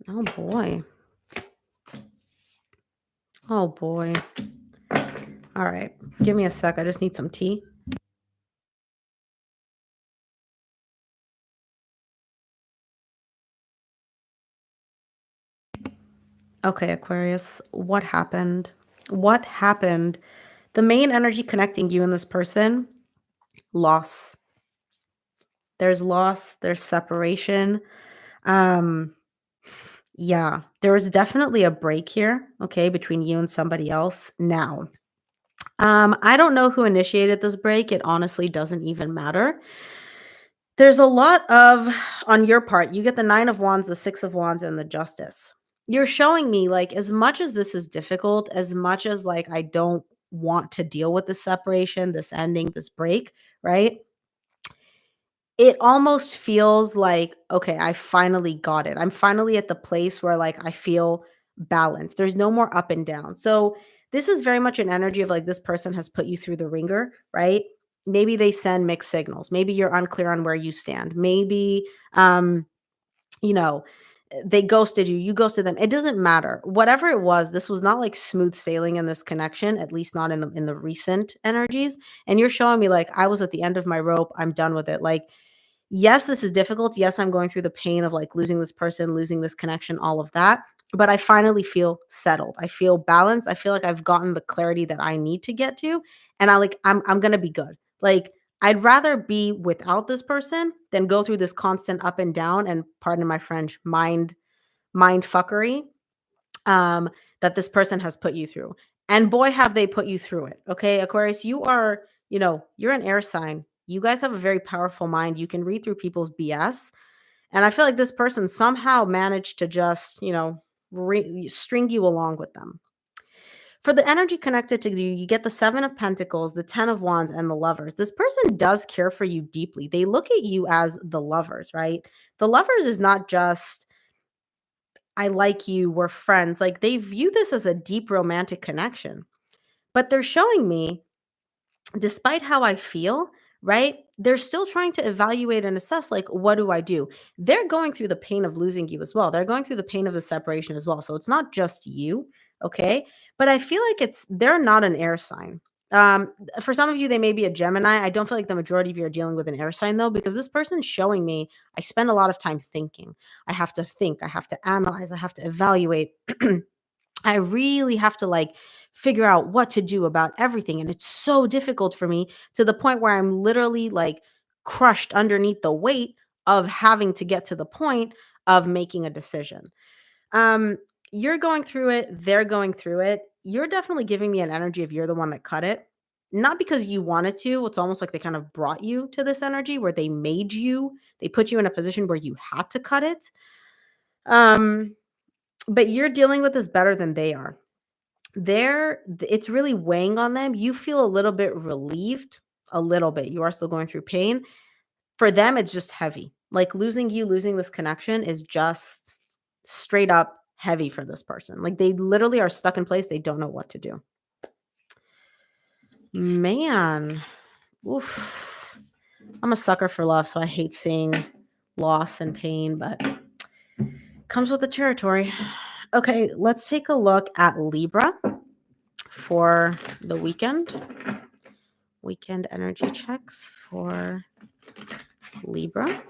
Oh, boy. Oh, boy. All right. Give me a sec. I just need some tea. Okay, Aquarius, what happened? What happened? The main energy connecting you and this person, loss. There's loss, there's separation. Yeah, there was definitely a break here, okay, between you and somebody else. Now, I don't know who initiated this break. It honestly doesn't even matter. There's a lot of on your part, you get the 9 of wands, the 6 of wands, and the justice. You're showing me, like, as much as this is difficult, as much as, like, I don't want to deal with this separation, this ending, this break, right? It almost feels like, okay, I finally got it. I'm finally at the place where, like, I feel balanced. There's no more up and down. So this is very much an energy of, like, this person has put you through the ringer, right? Maybe they send mixed signals. Maybe you're unclear on where you stand. Maybe, um, you know, they ghosted you, you ghosted them. It doesn't matter. Whatever it was, this was not like smooth sailing in this connection, at least not in the recent energies. And you're showing me, like, I was at the end of my rope. I'm done with it. Like, yes, this is difficult. Yes, I'm going through the pain of, like, losing this person, losing this connection, all of that. But I finally feel settled. I feel balanced. I feel like I've gotten the clarity that I need to get to. And I'm gonna be good. Like, I'd rather be without this person than go through this constant up and down and, pardon my French, mind fuckery um that this person has put you through. And boy, have they put you through it. Okay, Aquarius, you are, you're an air sign. You guys have a very powerful mind. You can read through people's BS. And I feel like this person somehow managed to just, string you along with them. For the energy connected to you, you get the 7 of Pentacles, the 10 of Wands, and the Lovers. This person does care for you deeply. They look at you as the lovers, right? The lovers is not just, I like you, we're friends. Like, they view this as a deep romantic connection. But they're showing me, despite how I feel, right? They're still trying to evaluate and assess, like, what do I do? They're going through the pain of losing you as well. They're going through the pain of the separation as well. So it's not just you, okay? But I feel like they're not an air sign. For some of you, they may be a Gemini. I don't feel like the majority of you are dealing with an air sign though, because this person's showing me I spend a lot of time thinking. I have to think, I have to analyze, I have to evaluate. I really have to, like, figure out what to do about everything. And it's so difficult for me, to the point where I'm literally, like, crushed underneath the weight of having to get to the point of making a decision. Um, you're going through it, they're going through it. You're definitely giving me an energy of you're the one that cut it. Not because you wanted to. It's almost like they kind of brought you to this energy where they put you in a position where you had to cut it. Um, but you're dealing with this better than they are. It's really weighing on them. You feel a little bit relieved, a little bit. You are still going through pain. For them, it's just heavy. Like, losing this connection is just straight up heavy for this person. Like, they literally are stuck in place. They don't know what to do. Man, oof. I'm a sucker for love, so I hate seeing loss and pain, but comes with the territory. Okay, let's take a look at Libra for the weekend. Weekend energy checks for Libra.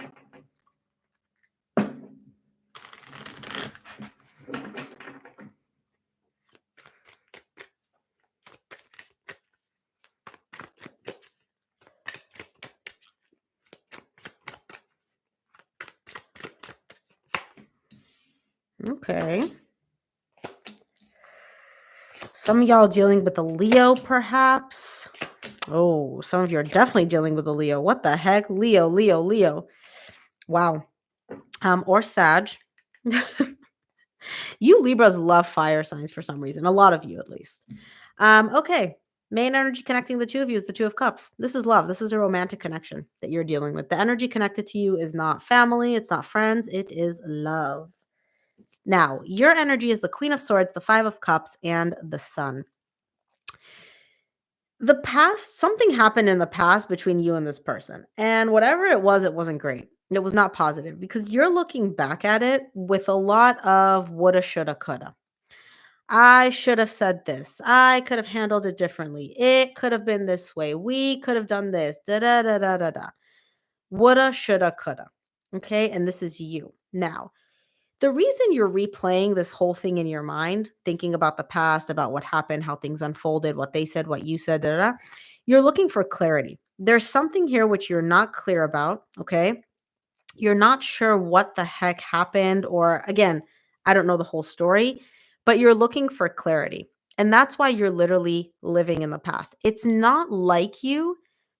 Okay. Some of y'all dealing with a Leo, perhaps. Oh, some of you are definitely dealing with a Leo. What the heck? Leo, Leo, Leo. Wow. Or Sag. You Libras love fire signs for some reason. A lot of you, at least. Okay. Main energy connecting the two of you is the Two of Cups. This is love. This is a romantic connection that you're dealing with. The energy connected to you is not family. It's not friends. It is love. Now, your energy is the Queen of Swords, the Five of Cups, and the Sun. The past, something happened in the past between you and this person. And whatever it wasn't great. It was not positive because you're looking back at it with a lot of woulda, shoulda, coulda. I should have said this. I could have handled it differently. It could have been this way. We could have done this. Da da da da da da. Woulda, shoulda, coulda. Okay. And this is you. Now, the reason you're replaying this whole thing in your mind, thinking about the past, about what happened, how things unfolded, what they said, what you said, da, da, da, you're looking for clarity. There's something here which you're not clear about, okay? You're not sure what the heck happened, or again, I don't know the whole story, but you're looking for clarity. And that's why you're literally living in the past. It's not like you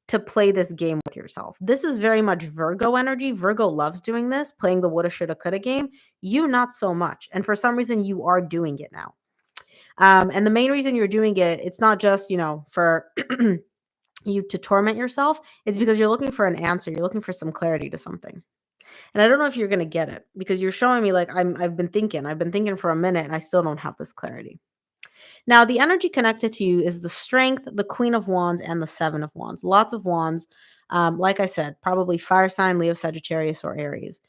to play this game with yourself. This is very much Virgo energy. Virgo loves doing this, playing the woulda, shoulda, coulda game. You, not so much. And for some reason, you are doing it now. And the main reason you're doing it, it's not just, for you to torment yourself. It's because you're looking for an answer. You're looking for some clarity to something. And I don't know if you're going to get it because you're showing me like I've been thinking for a minute and I still don't have this clarity. Now, the energy connected to you is the Strength, the Queen of Wands, and the Seven of Wands. Lots of wands. Like I said, probably fire sign, Leo, Sagittarius, or Aries.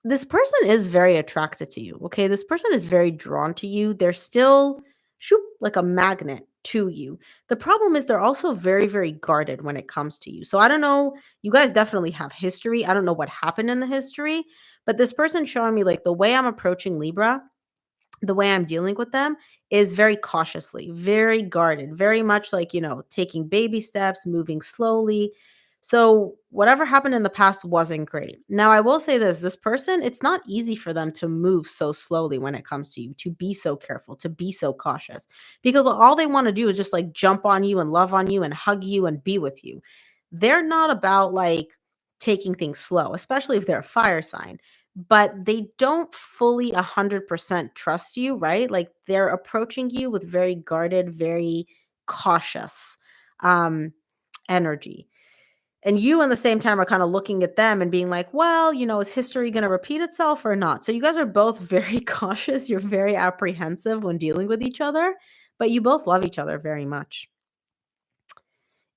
This person is very attracted to you. Okay. This person is very drawn to you. They're still shoop, like a magnet to you. The problem is they're also very, very guarded when it comes to you. So I don't know. You guys definitely have history. I don't know what happened in the history, but this person showing me like the way I'm approaching Libra, the way I'm dealing with them is very cautiously, very guarded, very much like, taking baby steps, moving slowly. So, whatever happened in the past wasn't great. Now, I will say this person, it's not easy for them to move so slowly when it comes to you, to be so careful, to be so cautious, because all they want to do is just like jump on you and love on you and hug you and be with you. They're not about like taking things slow, especially if they're a fire sign, but they don't fully 100% trust you, right? Like they're approaching you with very guarded, very cautious um energy. And you in the same time are kind of looking at them and being like, well, is history going to repeat itself or not? So you guys are both very cautious. You're very apprehensive when dealing with each other, but you both love each other very much.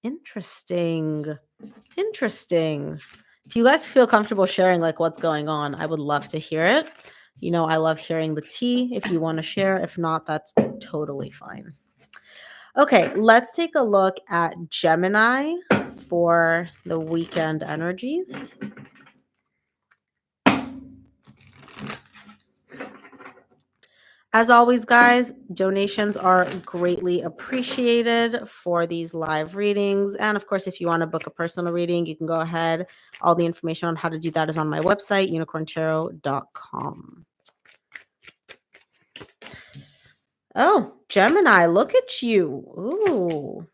Interesting. Interesting. If you guys feel comfortable sharing like what's going on, I would love to hear it. I love hearing the tea if you want to share. If not, that's totally fine. Okay, let's take a look at Gemini for the weekend energies. As always, guys, donations are greatly appreciated for these live readings. And of course, if you want to book a personal reading, you can go ahead. All the information on how to do that is on my website, unicorntarot.com. Oh, Gemini, look at you. Ooh.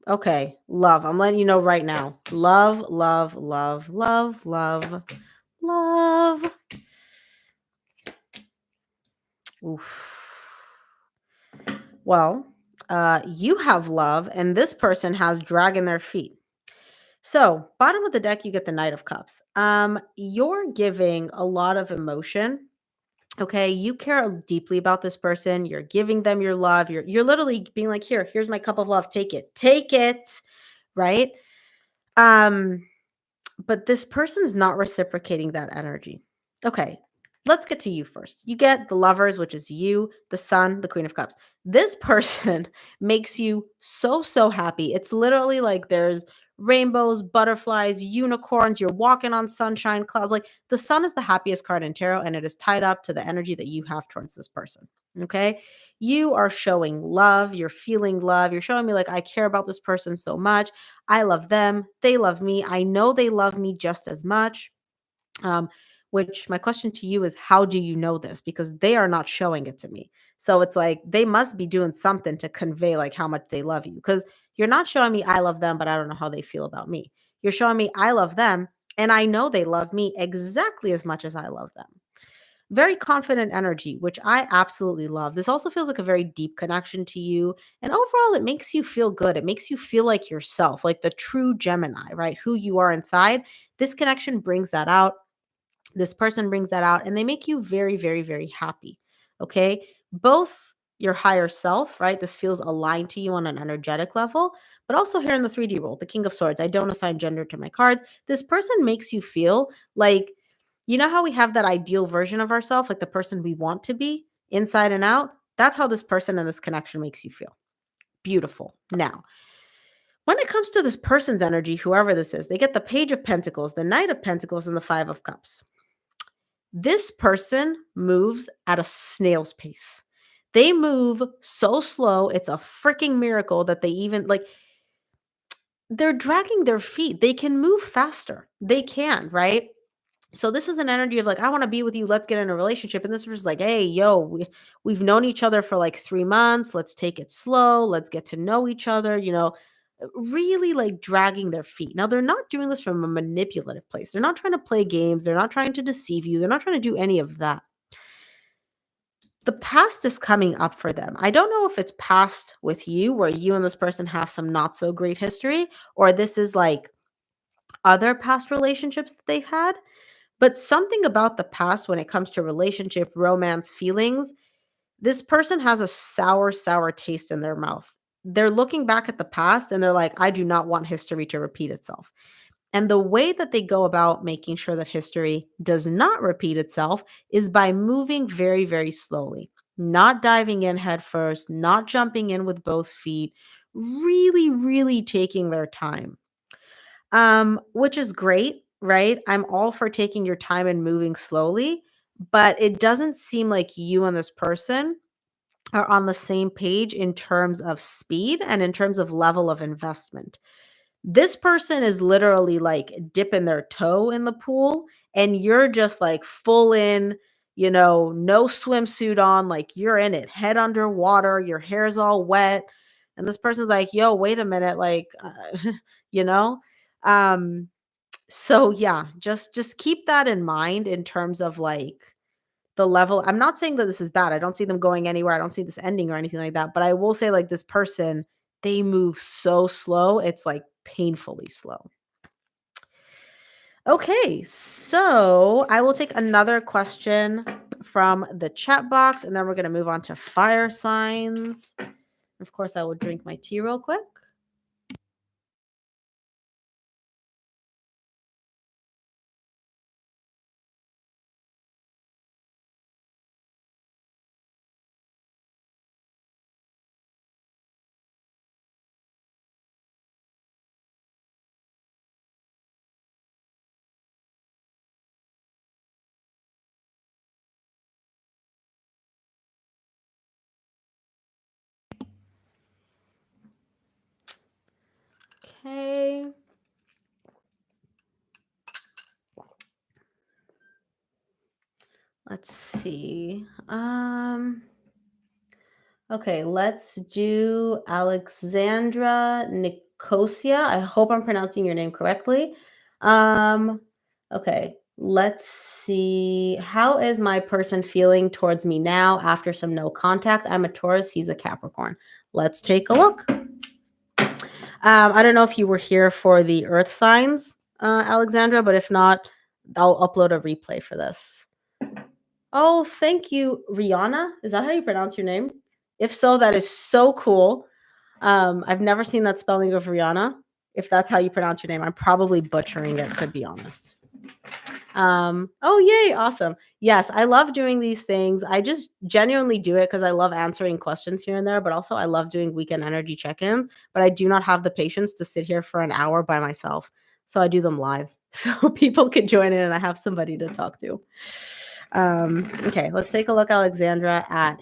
Okay, love. I'm letting you know right now. Love, love, love, love, love, love. Oof. Well, you have love, and this person has dragging their feet. So, bottom of the deck, you get the Knight of Cups. You're giving a lot of emotion. Okay, you care deeply about this person. You're giving them your love. You're literally being like, here's my cup of love. Take it, right? But this person's not reciprocating that energy. Okay, let's get to you first. You get the Lovers, which is you, the Sun, the Queen of Cups. This person makes you so, so happy. It's literally like there's rainbows, butterflies, unicorns. You're walking on sunshine clouds. Like the Sun is the happiest card in tarot, and it is tied up to the energy that you have towards this person. Okay. You are showing love. You're feeling love. You're showing me like, I care about this person so much. I love them. They love me. I know they love me just as much. Which my question to you is, how do you know this? Because they are not showing it to me. So it's like they must be doing something to convey like how much they love you, because you're not showing me I love them, but I don't know how they feel about me. You're showing me I love them and I know they love me exactly as much as I love them. Very confident energy, which I absolutely love. This also feels like a very deep connection to you. And overall, it makes you feel good. It makes you feel like yourself, like the true Gemini, right? Who you are inside. This connection brings that out. This person brings that out, and they make you very, very, very happy. Okay. Both your higher self, right? This feels aligned to you on an energetic level, but also here in the 3D role, the King of Swords. I don't assign gender to my cards. This person makes you feel like, you know how we have that ideal version of ourselves, like the person we want to be inside and out? That's how this person and this connection makes you feel. Beautiful. Now, when it comes to this person's energy, whoever this is, they get the Page of Pentacles, the Knight of Pentacles, and the Five of Cups. This person moves at a snail's pace. They move so slow. It's a freaking miracle that they even like they're dragging their feet. They can move faster. They can, right? So this is an energy of like, I want to be with you. Let's get in a relationship. And this was like, hey, yo, we've known each other for like 3 months. Let's take it slow. Let's get to know each other, really like dragging their feet. Now, they're not doing this from a manipulative place. They're not trying to play games. They're not trying to deceive you. They're not trying to do any of that. The past is coming up for them. I don't know if it's past with you, where you and this person have some not so great history, or this is like other past relationships that they've had. But something about the past when it comes to relationship, romance, feelings, this person has a sour, sour taste in their mouth. They're looking back at the past and they're like, I do not want history to repeat itself. And the way that they go about making sure that history does not repeat itself is by moving very, very slowly, not diving in head first, not jumping in with both feet, really, really taking their time. Which is great, right? I'm all for taking your time and moving slowly, but it doesn't seem like you and this person are on the same page in terms of speed and in terms of level of investment. This person is literally like dipping their toe in the pool, and you're just like full in, no swimsuit on, like you're in it, head underwater, your hair's all wet. And this person's like, yo, wait a minute, like, you know? Um, so yeah, just keep that in mind in terms of like the level. I'm not saying that this is bad. I don't see them going anywhere. I don't see this ending or anything like that. But I will say like this person, they move so slow. It's like painfully slow. Okay, so I will take another question from the chat box and then we're going to move on to fire signs. Of course, I will drink my tea real quick. Okay. Let's see. Okay, let's do Alexandra Nicosia. I hope I'm pronouncing your name correctly. Um, okay, let's see. How is my person feeling towards me now after some no contact? I'm a Taurus, he's a Capricorn. Let's take a look. I don't know if you were here for the earth signs, Alexandra, but if not, I'll upload a replay for this. Oh, thank you, Rihanna. Is that how you pronounce your name? If so, that is so cool. I've never seen that spelling of Rihanna. If that's how you pronounce your name, I'm probably butchering it, to be honest. Oh, yay, awesome. Yes, I love doing these things. I just genuinely do it because I love answering questions here and there, but also I love doing weekend energy check-ins, but I do not have the patience to sit here for an hour by myself. So I do them live so people can join in and I have somebody to talk to. Okay, let's take a look, Alexandra, at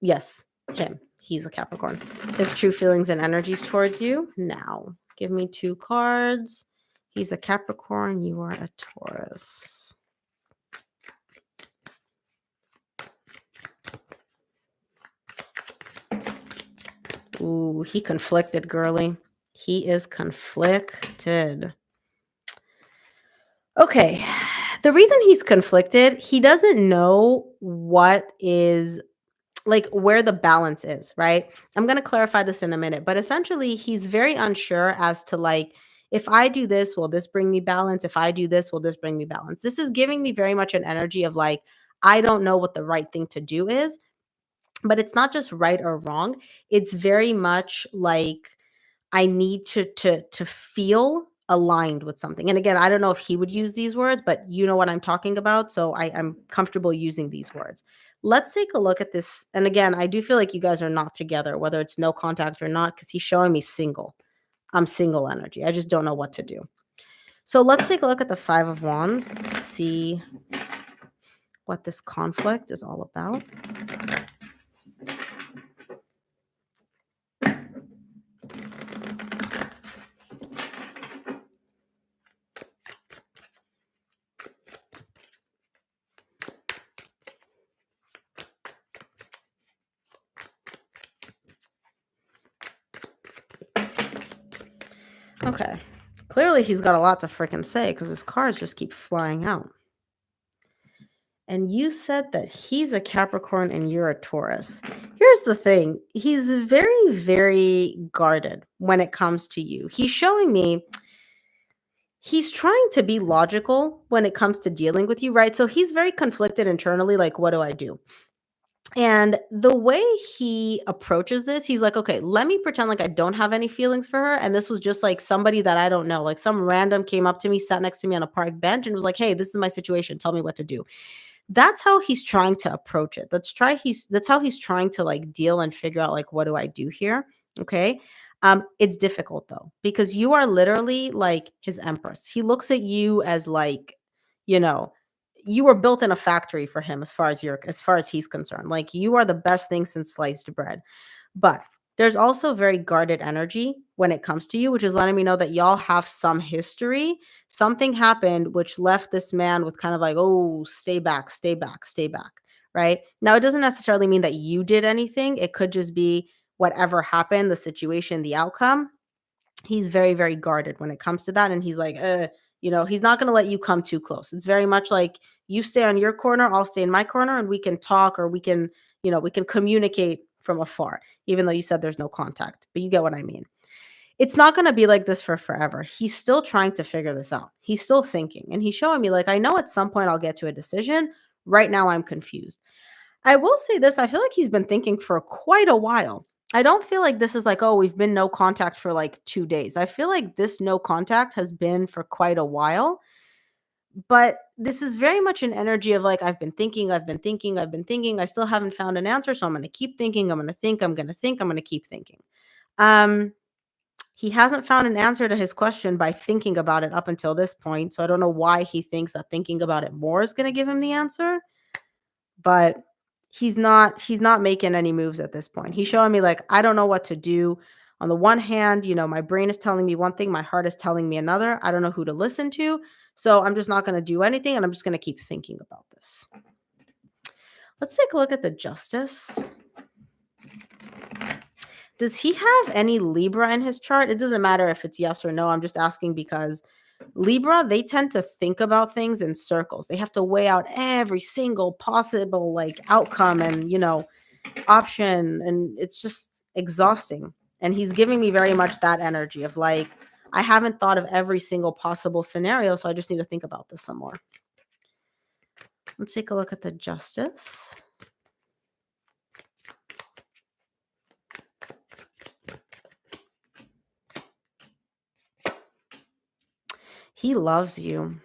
yes, him. He's a Capricorn. His true feelings and energies towards you. Now, give me 2 cards. He's a Capricorn. You are a Taurus. Ooh, he conflicted, girly. He is conflicted. Okay. The reason he's conflicted, he doesn't know what is like where the balance is, right? I'm going to clarify this in a minute, but essentially he's very unsure as to like if I do this, will this bring me balance? If I do this, will this bring me balance? This is giving me very much an energy of like I don't know what the right thing to do is, but it's not just right or wrong. It's very much like I need to feel aligned with something. And again, I don't know if he would use these words, but you know what I'm talking about. So I'm comfortable using these words. Let's take a look at this. And again, I do feel like you guys are not together, whether it's no contact or not, because he's showing me single. I'm single energy. I just don't know what to do. So let's take a look at the Five of Wands, see what this conflict is all about. Okay. Clearly, he's got a lot to freaking say because his cards just keep flying out. And you said that he's a Capricorn and you're a Taurus. Here's the thing. He's very, very guarded when it comes to you. He's showing me he's trying to be logical when it comes to dealing with you, right? So he's very conflicted internally. Like, what do I do? And the way he approaches this, he's like, okay, let me pretend like I don't have any feelings for her. And this was just like somebody that I don't know. Like some random came up to me, sat next to me on a park bench and was like, hey, this is my situation. Tell me what to do. That's how he's trying to approach it. That's how he's trying to like deal and figure out like what do I do here? Okay? It's difficult though because you are literally like his empress. He looks at you as like, you know, you were built in a factory for him as far as he's concerned. Like you are the best thing since sliced bread. But there's also very guarded energy when it comes to you, which is letting me know that y'all have some history. Something happened which left this man with kind of like, oh, stay back, stay back, stay back. Right. Now, it doesn't necessarily mean that you did anything. It could just be whatever happened, the situation, the outcome. He's very, very guarded when it comes to that. And he's like, he's not going to let you come too close. It's very much like you stay on your corner, I'll stay in my corner, and we can talk or we can communicate from afar, even though you said there's no contact. But you get what I mean. It's not going to be like this for forever. He's still trying to figure this out. He's still thinking. And he's showing me, like, I know at some point I'll get to a decision. Right now, I'm confused. I will say this, I feel like he's been thinking for quite a while. I don't feel like this is like, "Oh, we've been no contact for, like, 2 days." I feel like this no contact has been for quite a while, but this is very much an energy of, like, I've been thinking, I've been thinking, I've been thinking, I still haven't found an answer, so I'm gonna keep thinking, I'm gonna think, I'm gonna think, I'm gonna keep thinking. Um, he hasn't found an answer to his question by thinking about it up until this point, so I don't know why he thinks that thinking about it more is gonna give him the answer. But he's not making any moves at this point. He's showing me like, I don't know what to do. On the one hand, my brain is telling me one thing, my heart is telling me another. I don't know who to listen to. So I'm just not going to do anything and I'm just going to keep thinking about this. Let's take a look at the Justice. Does he have any Libra in his chart? It doesn't matter if it's yes or no. I'm just asking because Libra, they tend to think about things in circles. They have to weigh out every single possible like outcome and, option, and it's just exhausting. And he's giving me very much that energy of like I haven't thought of every single possible scenario, so I just need to think about this some more. Let's take a look at the Justice. He loves you.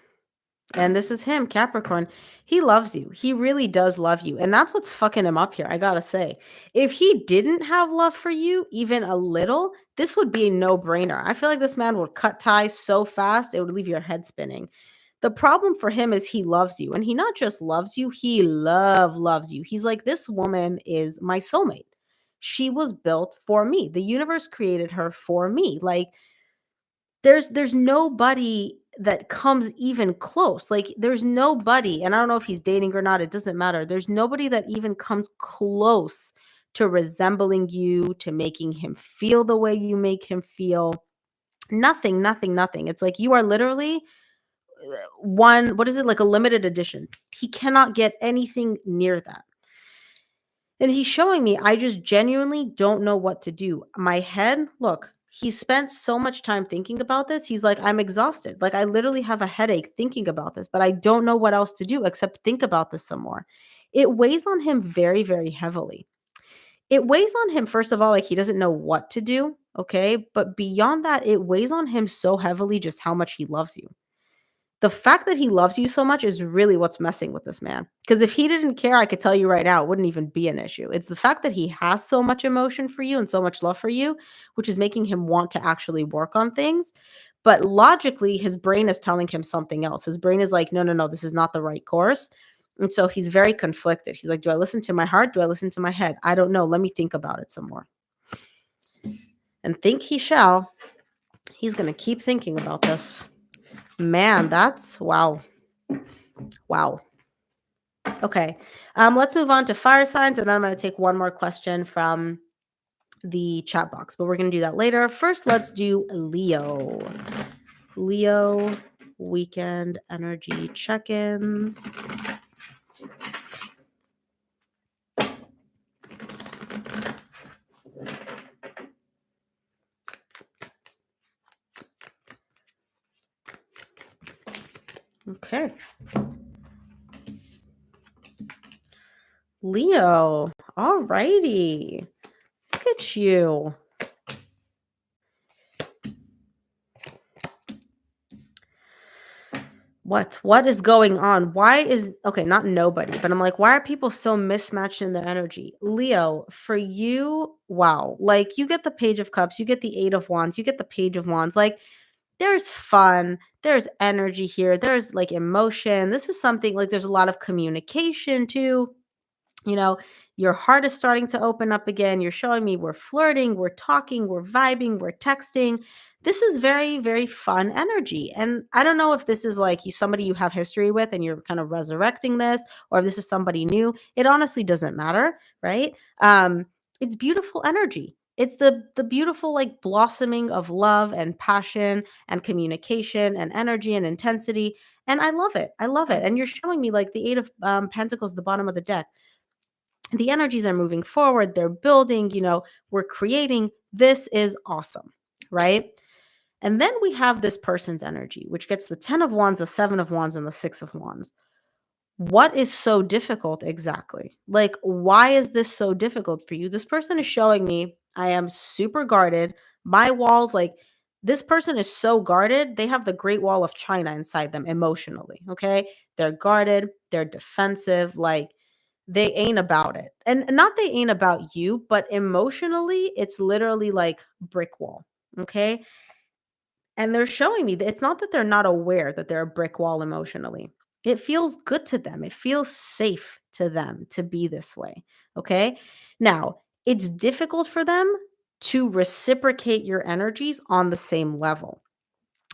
And this is him, Capricorn. He loves you. He really does love you. And that's what's fucking him up here, I gotta say. If he didn't have love for you, even a little, this would be a no-brainer. I feel like this man would cut ties so fast, it would leave your head spinning. The problem for him is he loves you. And he not just loves you, he loves you. He's like, this woman is my soulmate. She was built for me. The universe created her for me. Like, there's nobody that comes even close. Like, there's nobody, and I don't know if he's dating or not, it doesn't matter. There's nobody that even comes close to resembling you, to making him feel the way you make him feel. Nothing, nothing, nothing. It's like you are literally one, what is it, like a limited edition. He cannot get anything near that. And he's showing me, I just genuinely don't know what to do. My head, look, he spent so much time thinking about this. He's like, I'm exhausted. Like, I literally have a headache thinking about this, but I don't know what else to do except think about this some more. It weighs on him very, very heavily. It weighs on him, first of all, like he doesn't know what to do. Okay. But beyond that, it weighs on him so heavily just how much he loves you. The fact that he loves you so much is really what's messing with this man. Because if he didn't care, I could tell you right now, it wouldn't even be an issue. It's the fact that he has so much emotion for you and so much love for you, which is making him want to actually work on things. But logically, his brain is telling him something else. His brain is like, no, no, no, this is not the right course. And so he's very conflicted. He's like, do I listen to my heart? Do I listen to my head? I don't know. Let me think about it some more. And think he shall. He's going to keep thinking about this. Man, that's wow. Wow. Okay. Let's move on to fire signs, and then I'm going to take one more question from the chat box, but we're going to do that later. First, let's do Leo. Leo weekend energy check-ins. Okay. Leo. All righty. Look at you. What is going on? Why is okay, not nobody, but I'm like, why are people so mismatched in their energy? Leo, for you, wow. Like you get the Page of Cups, you get the Eight of Wands, you get the Page of Wands. Like there's fun, there's energy here, there's like emotion. This is something like there's a lot of communication too. You know, your heart is starting to open up again. You're showing me we're flirting, we're talking, we're vibing, we're texting. This is very, very fun energy. And I don't know if this is like you somebody you have history with and you're kind of resurrecting this, or if this is somebody new. It honestly doesn't matter, right? It's beautiful energy. It's the beautiful like blossoming of love and passion and communication and energy and intensity. And I love it. I love it. And you're showing me like the Eight of Pentacles, the bottom of the deck. The energies are moving forward, they're building, we're creating. This is awesome, right? And then we have this person's energy, which gets the 10 of Wands, the 7 of Wands, and the 6 of Wands. What is so difficult exactly? Like, why is this so difficult for you? This person is showing me I am super guarded. My walls, like, this person is so guarded. They have the Great Wall of China inside them emotionally. Okay. They're guarded, they're defensive. Like, they ain't about it. And not they ain't about you, but emotionally, it's literally like brick wall. Okay. And they're showing me that it's not that they're not aware that they're a brick wall emotionally. It feels good to them. It feels safe to them to be this way. Okay. Now, it's difficult for them to reciprocate your energies on the same level.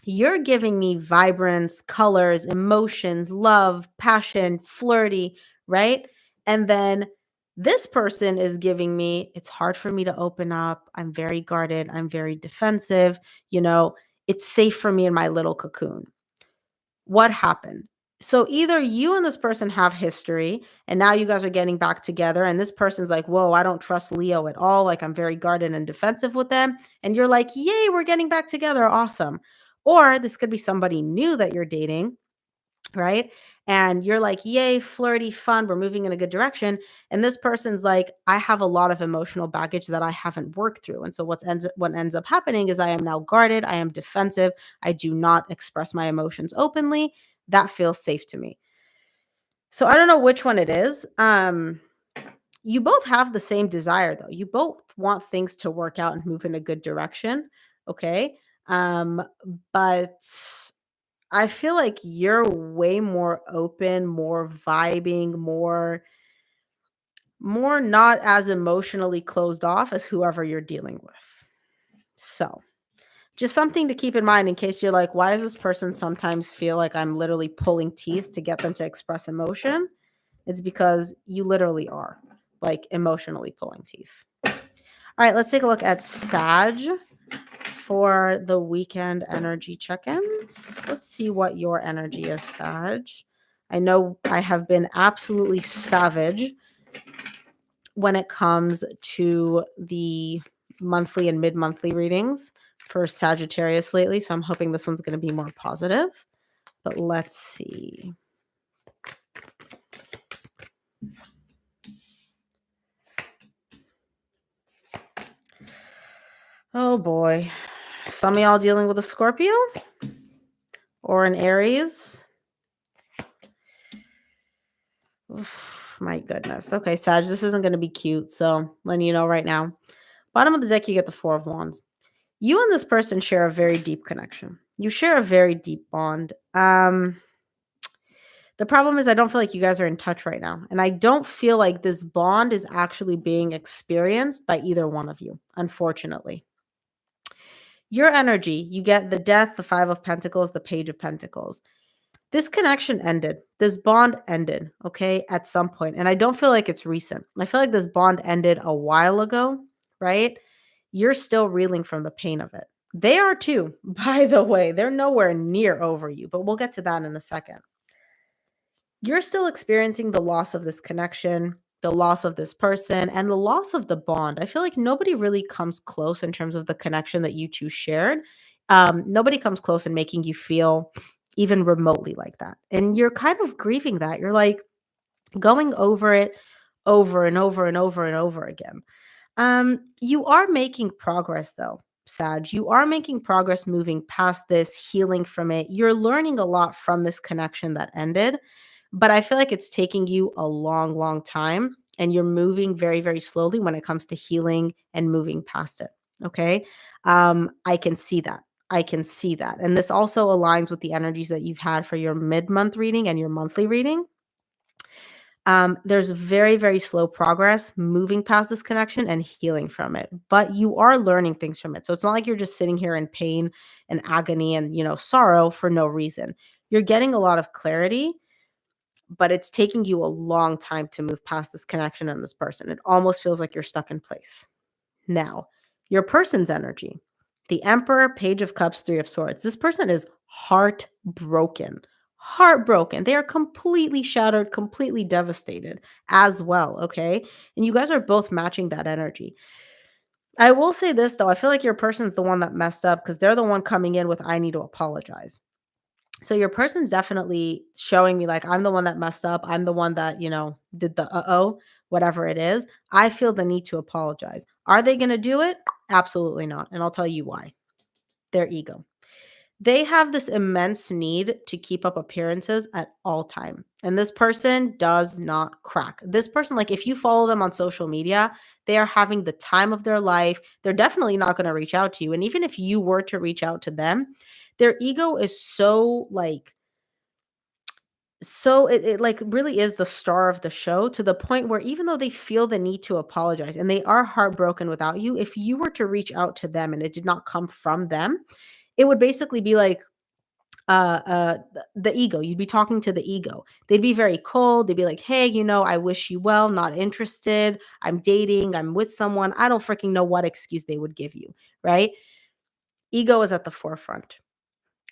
You're giving me vibrance, colors, emotions, love, passion, flirty, right? And then this person is giving me, it's hard for me to open up. I'm very guarded. I'm very defensive. You know, it's safe for me in my little cocoon. What happened? So either you and this person have history and now you guys are getting back together and this person's like, whoa, I don't trust Leo at all. Like I'm very guarded and defensive with them. And you're like, yay, we're getting back together. Awesome. Or this could be somebody new that you're dating, right? And you're like, yay, flirty, fun, we're moving in a good direction. And this person's like, I have a lot of emotional baggage that I haven't worked through. And so what ends up happening is I am now guarded, I am defensive, I do not express my emotions openly. That feels safe to me. So I don't know which one it is. You both have the same desire though. You both want things to work out and move in a good direction. Okay. But I feel like you're way more open, more vibing, more not as emotionally closed off as whoever you're dealing with. So, just something to keep in mind in case you're like, why does this person sometimes feel like I'm literally pulling teeth to get them to express emotion? It's because you literally are. like emotionally pulling teeth. All right, let's take a look at Sag for the weekend energy check-ins. Let's see what your energy is, Sag. I know I have been absolutely savage when it comes to the monthly and mid-monthly readings for Sagittarius lately, so I'm hoping this one's going to be more positive. But let's see. Oh boy. Some of y'all dealing with a Scorpio or an Aries. Oof, my goodness. Okay, Sag, this isn't going to be cute, so letting you know right now. Bottom of the deck, you get the Four of Wands. You and this person share a very deep connection. You share a very deep bond. The problem is I don't feel like you guys are in touch right now. And I don't feel like this bond is actually being experienced by either one of you, unfortunately. Your energy, you get the Death, the Five of Pentacles, the Page of Pentacles. This connection ended. This bond ended, okay, at some point. And I don't feel like it's recent. I feel like this bond ended a while ago, right? You're still reeling from the pain of it. They are too, by the way. They're nowhere near over you, but we'll get to that in a second. You're still experiencing the loss of this connection, the loss of this person, and the loss of the bond. I feel like nobody really comes close in terms of the connection that you two shared. Nobody comes close in making you feel even remotely like that. And you're kind of grieving that. You're like going over it over and over and over and over again. You are making progress though, Sag. You are making progress moving past this, healing from it. You're learning a lot from this connection that ended, but I feel like it's taking you a long, long time and you're moving very, very slowly when it comes to healing and moving past it. Okay. I can see that. I can see that. And this also aligns with the energies that you've had for your mid-month reading and your monthly reading. There's very, very slow progress moving past this connection and healing from it, but you are learning things from it. So it's not like you're just sitting here in pain and agony and, sorrow for no reason. You're getting a lot of clarity, but it's taking you a long time to move past this connection and this person. It almost feels like you're stuck in place. Now, your person's energy, the Emperor, Page of Cups, Three of Swords. This person is heartbroken. Heartbroken. They are completely shattered, completely devastated as well. Okay. And you guys are both matching that energy. I will say this though, I feel like your person's the one that messed up because they're the one coming in with, I need to apologize. So your person's definitely showing me like, I'm the one that messed up. I'm the one that, did the whatever it is. I feel the need to apologize. Are they going to do it? Absolutely not. And I'll tell you why. Their ego. They have this immense need to keep up appearances at all time. And this person does not crack. This person, like if you follow them on social media, they are having the time of their life. They're definitely not going to reach out to you. And even if you were to reach out to them, their ego is so it like really is the star of the show to the point where even though they feel the need to apologize and they are heartbroken without you, if you were to reach out to them and it did not come from them, it would basically be like the ego. You'd be talking to the ego. They'd be very cold. They'd be like, hey, I wish you well, not interested. I'm dating, I'm with someone. I don't freaking know what excuse they would give you, right? Ego is at the forefront.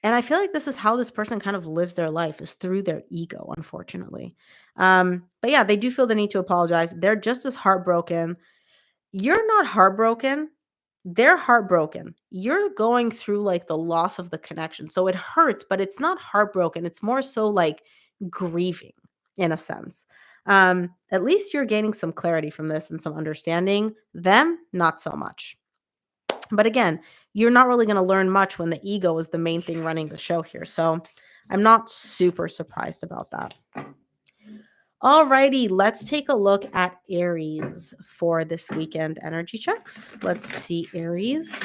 And I feel like this is how this person kind of lives their life is through their ego, unfortunately. But yeah, they do feel the need to apologize. They're just as heartbroken. You're not heartbroken. They're heartbroken. You're going through like the loss of the connection. So it hurts, but it's not heartbroken. It's more so like grieving in a sense. At least you're gaining some clarity from this and some understanding. Them, not so much. But again, you're not really going to learn much when the ego is the main thing running the show here. So I'm not super surprised about that. Alrighty, let's take a look at Aries for this weekend energy checks. Let's see Aries.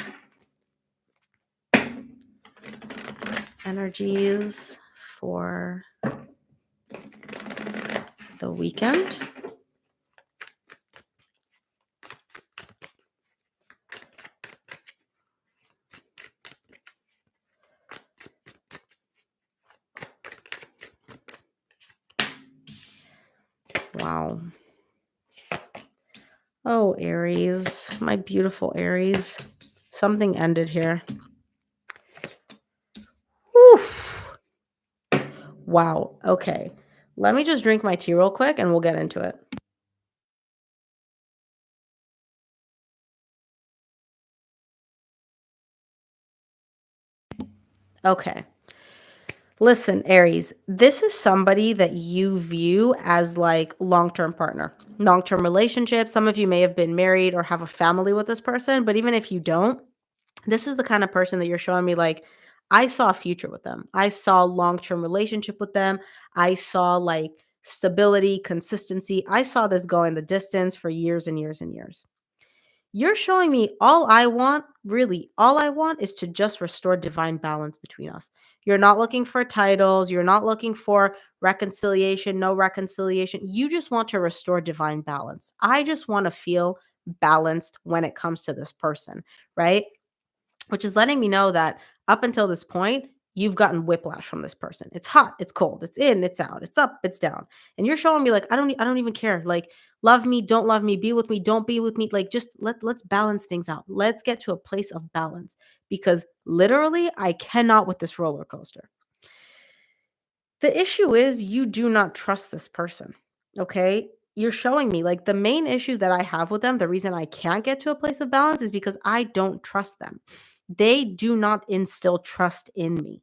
Energies for the weekend. Wow. Oh, Aries, my beautiful Aries. Something ended here. Oof. Wow. Okay. Let me just drink my tea real quick and we'll get into it. Okay. Listen, Aries, this is somebody that you view as like long-term partner, long-term relationship. Some of you may have been married or have a family with this person, but even if you don't, this is the kind of person that you're showing me like I saw a future with them. I saw long-term relationship with them. I saw like stability, consistency. I saw this going the distance for years and years and years. You're showing me all I want, really, all I want is to just restore divine balance between us. You're not looking for titles. You're not looking for reconciliation, no reconciliation. You just want to restore divine balance. I just want to feel balanced when it comes to this person, right? Which is letting me know that up until this point, you've gotten whiplash from this person. It's hot, it's cold, it's in, it's out, it's up, it's down. And you're showing me like I don't even care. Like love me, don't love me, be with me, don't be with me. Like just let's balance things out. Let's get to a place of balance because literally I cannot with this roller coaster. The issue is you do not trust this person. Okay? You're showing me like the main issue that I have with them, the reason I can't get to a place of balance is because I don't trust them. They do not instill trust in me.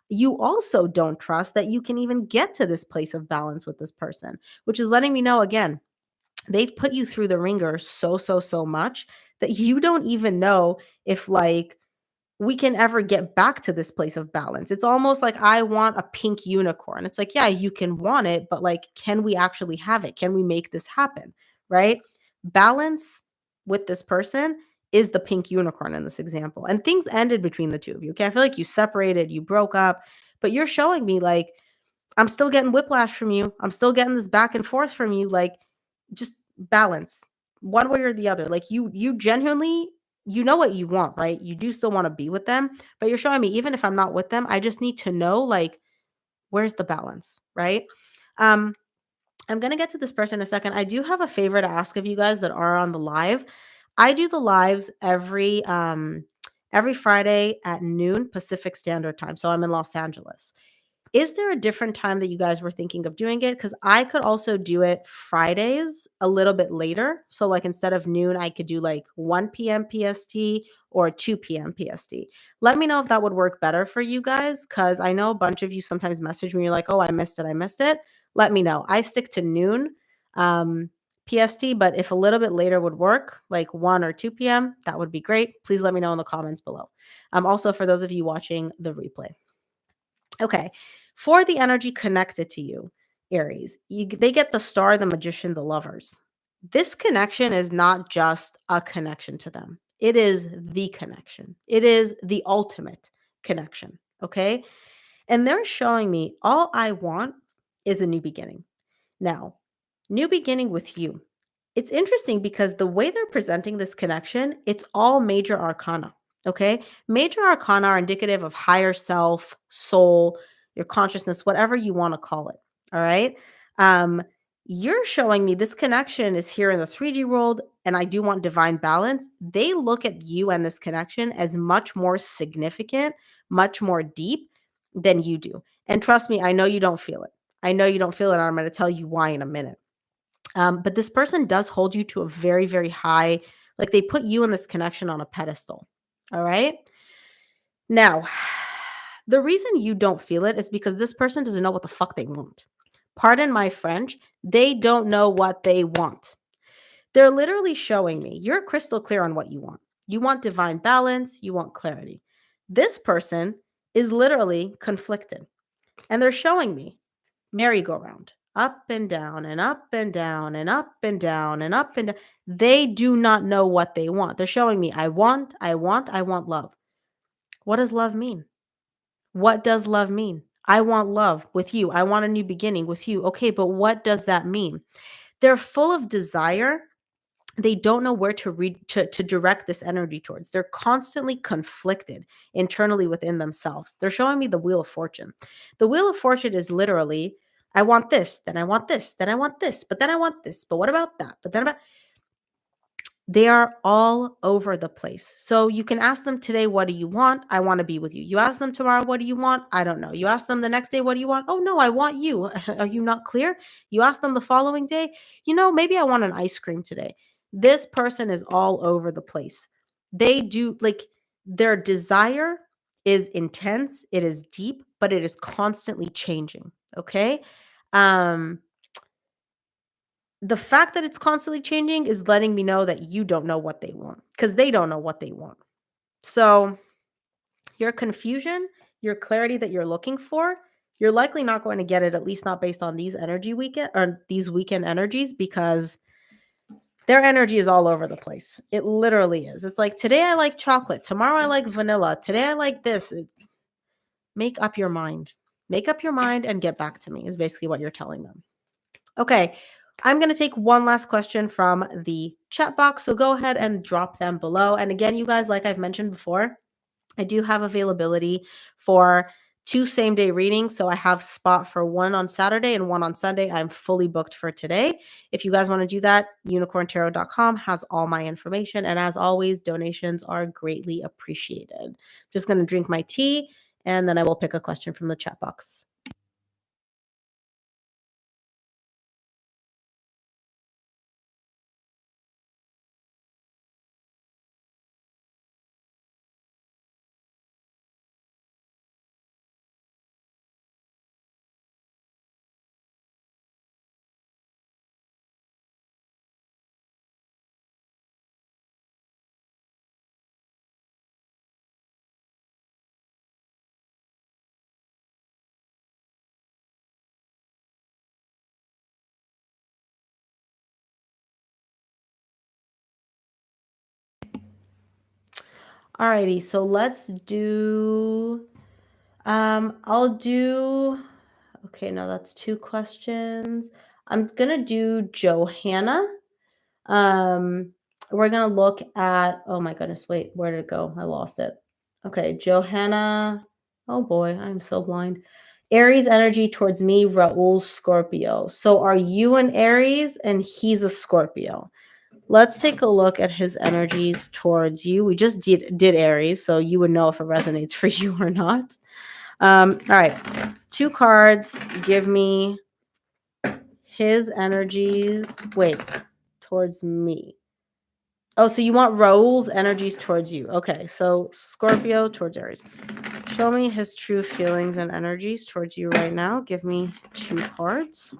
You also don't trust that you can even get to this place of balance with this person, which is letting me know again, they've put you through the ringer so much that you don't even know if like we can ever get back to this place of balance. It's almost like I want a pink unicorn. It's like, yeah, you can want it, but like, can we actually have it? Can we make this happen? Right? Balance with this person is the pink unicorn in this example. And things ended between the two of you. Okay. I feel like you separated, you broke up, but you're showing me like, I'm still getting whiplash from you. I'm still getting this back and forth from you. Like, just balance one way or the other. Like you genuinely you know what you want, right? You do still want to be with them, but you're showing me even if I'm not with them, I just need to know like where's the balance, right? Um I'm going to get to this person in a second. I do have a favor to ask of you guys that are on the live. I do the lives every Friday at noon Pacific Standard Time. So I'm in Los Angeles. Is there a different time that you guys were thinking of doing it? Because I could also do it Fridays a little bit later. So, like, instead of noon, I could do like 1 p.m. PST or 2 p.m. PST. Let me know if that would work better for you guys. Because I know a bunch of you sometimes message me, you're like, oh, I missed it. I missed it. Let me know. I stick to noon um, PST, but if a little bit later would work, like 1 or 2 p.m., that would be great. Please let me know in the comments below. Also, for those of you watching the replay. Okay. For the energy connected to you, Aries, they get the star, the magician, the lovers. This connection is not just a connection to them. It is the connection. It is the ultimate connection. Okay. And they're showing me all I want is a new beginning. Now, new beginning with you. It's interesting because the way they're presenting this connection, it's all major arcana. Okay. Major arcana are indicative of higher self, soul, your consciousness, whatever you want to call it. All right. Um, you're showing me this connection is here in the 3D world, and I do want divine balance. They look at you and this connection as much more significant, much more deep than you do. And trust me, I know you don't feel it. I know you don't feel it. And I'm going to tell you why in a minute. But this person does hold you to a very, very high, like they put you and this connection on a pedestal. All right. Now, the reason you don't feel it is because this person doesn't know what the fuck they want. Pardon my French. They don't know what they want. They're literally showing me you're crystal clear on what you want. You want divine balance, you want clarity. This person is literally conflicted. And they're showing me merry-go-round, up and down and up and down and up and down and up and down. They do not know what they want. They're showing me, I want love. What does love mean? What does love mean? I want love with you. I want a new beginning with you. Okay, but what does that mean? They're full of desire. They don't know where to read to direct this energy towards. They're constantly conflicted internally within themselves. They're showing me the wheel of fortune. The wheel of fortune is literally, I want this, then I want this, then I want this, but then I want this, but what about that? But then about They are all over the place. So you can ask them today, what do you want? I want to be with you. You ask them tomorrow, what do you want? I don't know. You ask them the next day, what do you want? Oh, no, I want you. Are you not clear? You ask them the following day, maybe I want an ice cream today. This person is all over the place. They do like their desire is intense, it is deep, but it is constantly changing. Okay. Um, the fact that it's constantly changing is letting me know that you don't know what they want because they don't know what they want. So, your confusion, your clarity that you're looking for, you're likely not going to get it, at least not based on these energy weekend or these weekend energies, because their energy is all over the place. It literally is. It's like today I like chocolate, tomorrow I like vanilla, today I like this. Make up your mind. Make up your mind and get back to me, is basically what you're telling them. Okay, I'm going to take one last question from the chat box. So go ahead and drop them below. And again, you guys, like I've mentioned before, I do have availability for 2 same-day readings. So I have spot for one on Saturday and one on Sunday. I'm fully booked for today. If you guys want to do that, unicorntarot.com has all my information. And as always, donations are greatly appreciated. Just going to drink my tea and then I will pick a question from the chat box. Alrighty, so let's do, I'll do, okay, no, that's 2 questions. I'm gonna do Johanna. Um, we're gonna look at, oh my goodness, wait, where did it go? I lost it. Okay, Johanna. Oh boy, I'm so blind. Aries energy towards me, Raul Scorpio. So are you an Aries and he's a Scorpio? Let's take a look at his energies towards you. We just did Aries, so you would know if it resonates for you or not. All right, 2 cards. Give me his energies. Wait, towards me. Oh, so you want Raul's energies towards you. Okay, so Scorpio towards Aries. Show me his true feelings and energies towards you right now. Give me 2 cards.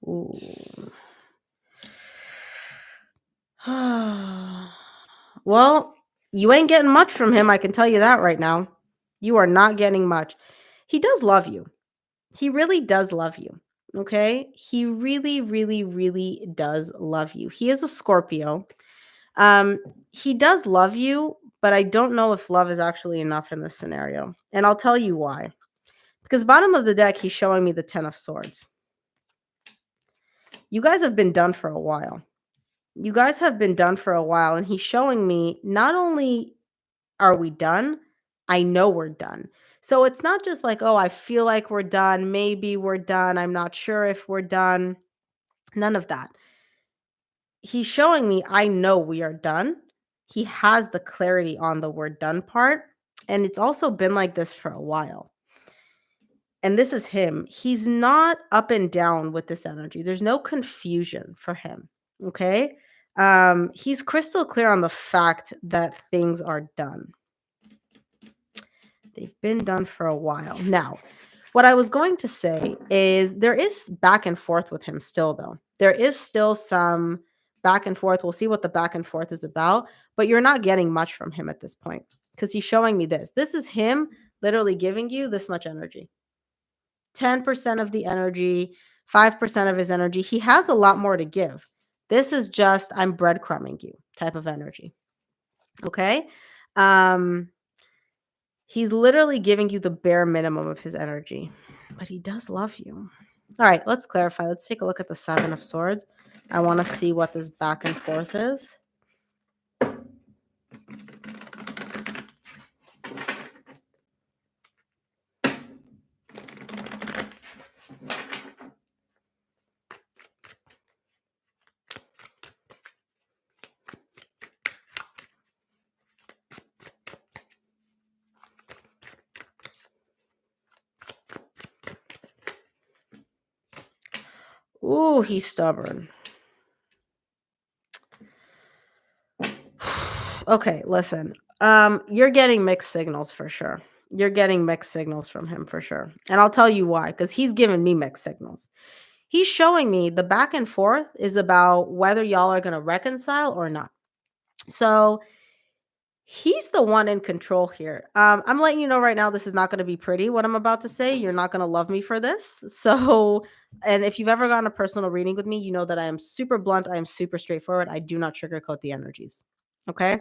Ooh. Well, you ain't getting much from him, I can tell you that right now. You are not getting much. He does love you. He really does love you. Okay? He really, really, really does love you. He is a Scorpio. Um, he does love you, but I don't know if love is actually enough in this scenario. And I'll tell you why. Because bottom of the deck, he's showing me the 10 of swords. You guys have been done for a while. You guys have been done for a while, and he's showing me not only are we done, I know we're done. So it's not just like, oh, I feel like we're done. Maybe we're done. I'm not sure if we're done. None of that. He's showing me, I know we are done. He has the clarity on the we're done part. And it's also been like this for a while. And this is him. He's not up and down with this energy. There's no confusion for him. Okay. He's crystal clear on the fact that things are done. They've been done for a while. Now, what I was going to say is there is back and forth with him still, though. There is still some back and forth. We'll see what the back and forth is about, but you're not getting much from him at this point because he's showing me this. This is him literally giving you this much energy. 10% of the energy, 5% of his energy. He has a lot more to give. This is just, I'm breadcrumbing you type of energy. Okay. He's literally giving you the bare minimum of his energy, but he does love you. All right, let's clarify. Let's take a look at the 7 of swords. I want to see what this back and forth is. Ooh, he's stubborn. Okay, listen. You're getting mixed signals for sure. You're getting mixed signals from him for sure. And I'll tell you why, because he's giving me mixed signals. He's showing me the back and forth is about whether y'all are going to reconcile or not. So he's the one in control here. I'm letting you know right now, this is not going to be pretty. What I'm about to say, you're not going to love me for this. So, and if you've ever gotten a personal reading with me, you know that I am super blunt. I am super straightforward. I do not sugarcoat the energies. Okay.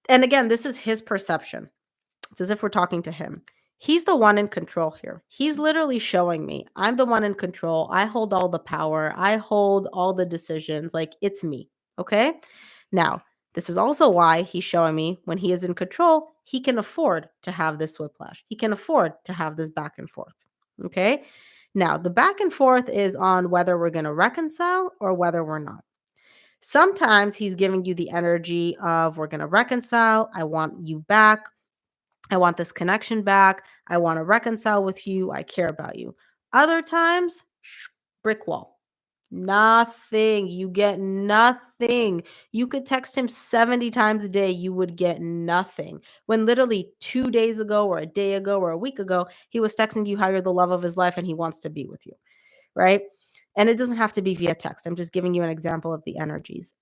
And again, this is his perception. It's as if we're talking to him. He's the one in control here. He's literally showing me, I'm the one in control. I hold all the power. I hold all the decisions. Like it's me. Okay. Now, this is also why he's showing me when he is in control, he can afford to have this whiplash. He can afford to have this back and forth. Okay. Now, the back and forth is on whether we're going to reconcile or whether we're not. Sometimes he's giving you the energy of we're going to reconcile. I want you back. I want this connection back. I want to reconcile with you. I care about you. Other times, brick wall. Nothing. You get nothing. You could text him 70 times a day. You would get nothing. When literally 2 days ago or a day ago or a week ago, he was texting you how you're the love of his life and he wants to be with you. Right. And it doesn't have to be via text. I'm just giving you an example of the energies.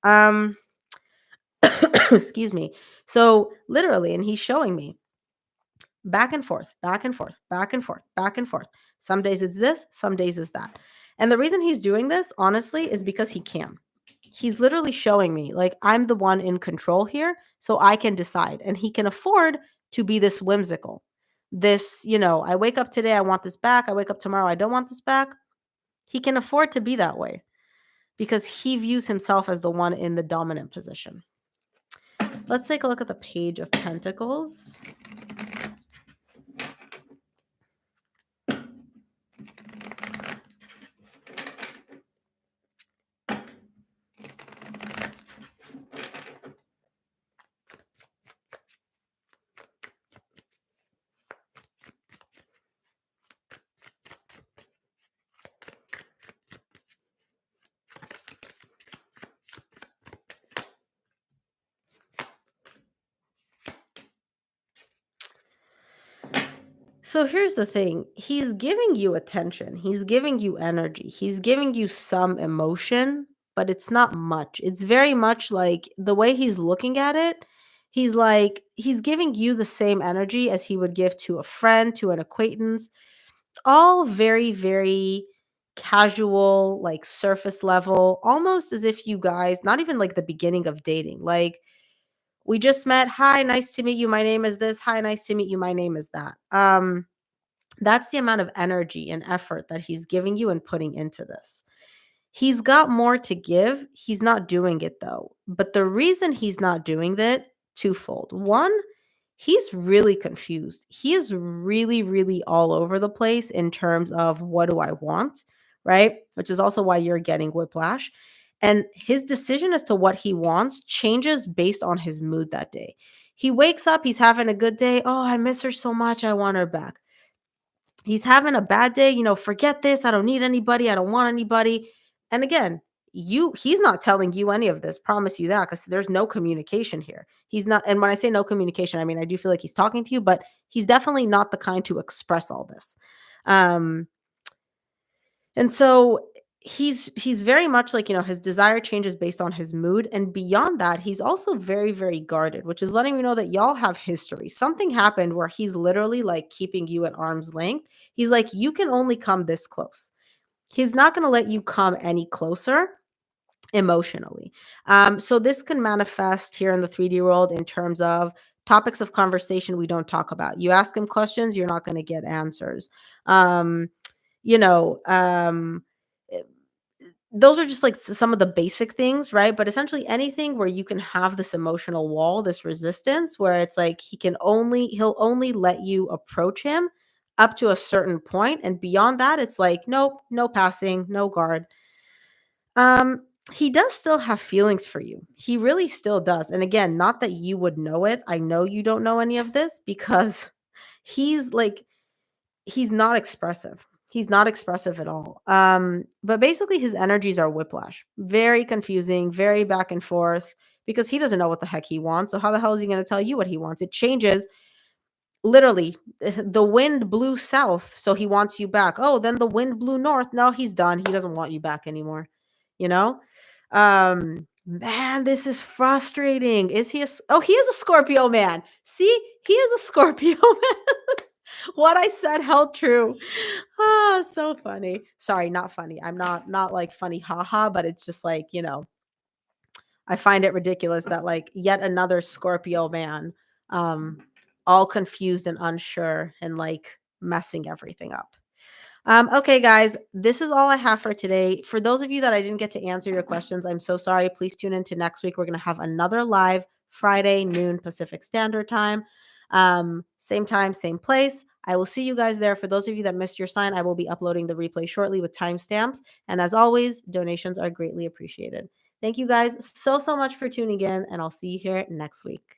Excuse me. So literally, and he's showing me back and forth, back and forth, back and forth, back and forth. Some days it's this, some days it's that. And the reason he's doing this, honestly, is because he can. He's literally showing me, like, I'm the one in control here, so I can decide. And he can afford to be this whimsical. This, I wake up today, I want this back. I wake up tomorrow, I don't want this back. He can afford to be that way because he views himself as the one in the dominant position. Let's take a look at the Page of Pentacles. So here's the thing. He's giving you attention. He's giving you energy. He's giving you some emotion, but it's not much. It's very much like the way he's looking at it. He's giving you the same energy as he would give to a friend, to an acquaintance, all very, very casual, like surface level, almost as if you guys, not even like the beginning of dating, like we just met. Hi, nice to meet you. My name is this. Hi, nice to meet you. My name is that. That's the amount of energy and effort that he's giving you and putting into this. He's got more to give. He's not doing it though. But the reason he's not doing that, twofold. One, he's really confused. He is really, really all over the place in terms of what do I want, right? Which is also why you're getting whiplash. And his decision as to what he wants changes based on his mood that day. He wakes up, he's having a good day. Oh, I miss her so much. I want her back. He's having a bad day, forget this. I don't need anybody. I don't want anybody. And again, he's not telling you any of this. Promise you that, because there's no communication here. He's not, and when I say no communication, I mean I do feel like he's talking to you, but he's definitely not the kind to express all this. And so he's very much like, his desire changes based on his mood. And beyond that, he's also very, very guarded, which is letting me know that y'all have history. Something happened where he's literally like keeping you at arm's length. He's like, you can only come this close. He's not going to let you come any closer emotionally. So this can manifest here in the 3D world in terms of topics of conversation we don't talk about. You ask him questions, you're not going to get answers. You know, eh, those are just like some of the basic things, right? But essentially anything where you can have this emotional wall, this resistance, where it's like he'll only let you approach him up to a certain point, and beyond that, it's like nope, no passing, no guard. Um, he does still have feelings for you. He really still does. And again, not that you would know it. I know you don't know any of this because he's like he's not expressive. He's not expressive at all. But basically his energies are whiplash. Very confusing, very back and forth because he doesn't know what the heck he wants. So how the hell is he going to tell you what he wants? It changes literally. The wind blew south, so he wants you back. Oh, then the wind blew north. No, he's done. He doesn't want you back anymore. You know? Man, this is frustrating. Is he oh, he is a Scorpio man. See? He is a Scorpio man. What I said held true. Ah, so funny. Sorry, not funny. I'm not like funny haha, but it's just like, I find it ridiculous that like yet another Scorpio man um all confused and unsure and like messing everything up. Okay, guys, this is all I have for today. For those of you that I didn't get to answer your questions, I'm so sorry. Please tune into next week. We're going to have another live Friday, noon Pacific Standard Time. Same time, same place. I will see you guys there. For those of you that missed your sign, I will be uploading the replay shortly with timestamps. And as always, donations are greatly appreciated. Thank you guys so much for tuning in, and I'll see you here next week.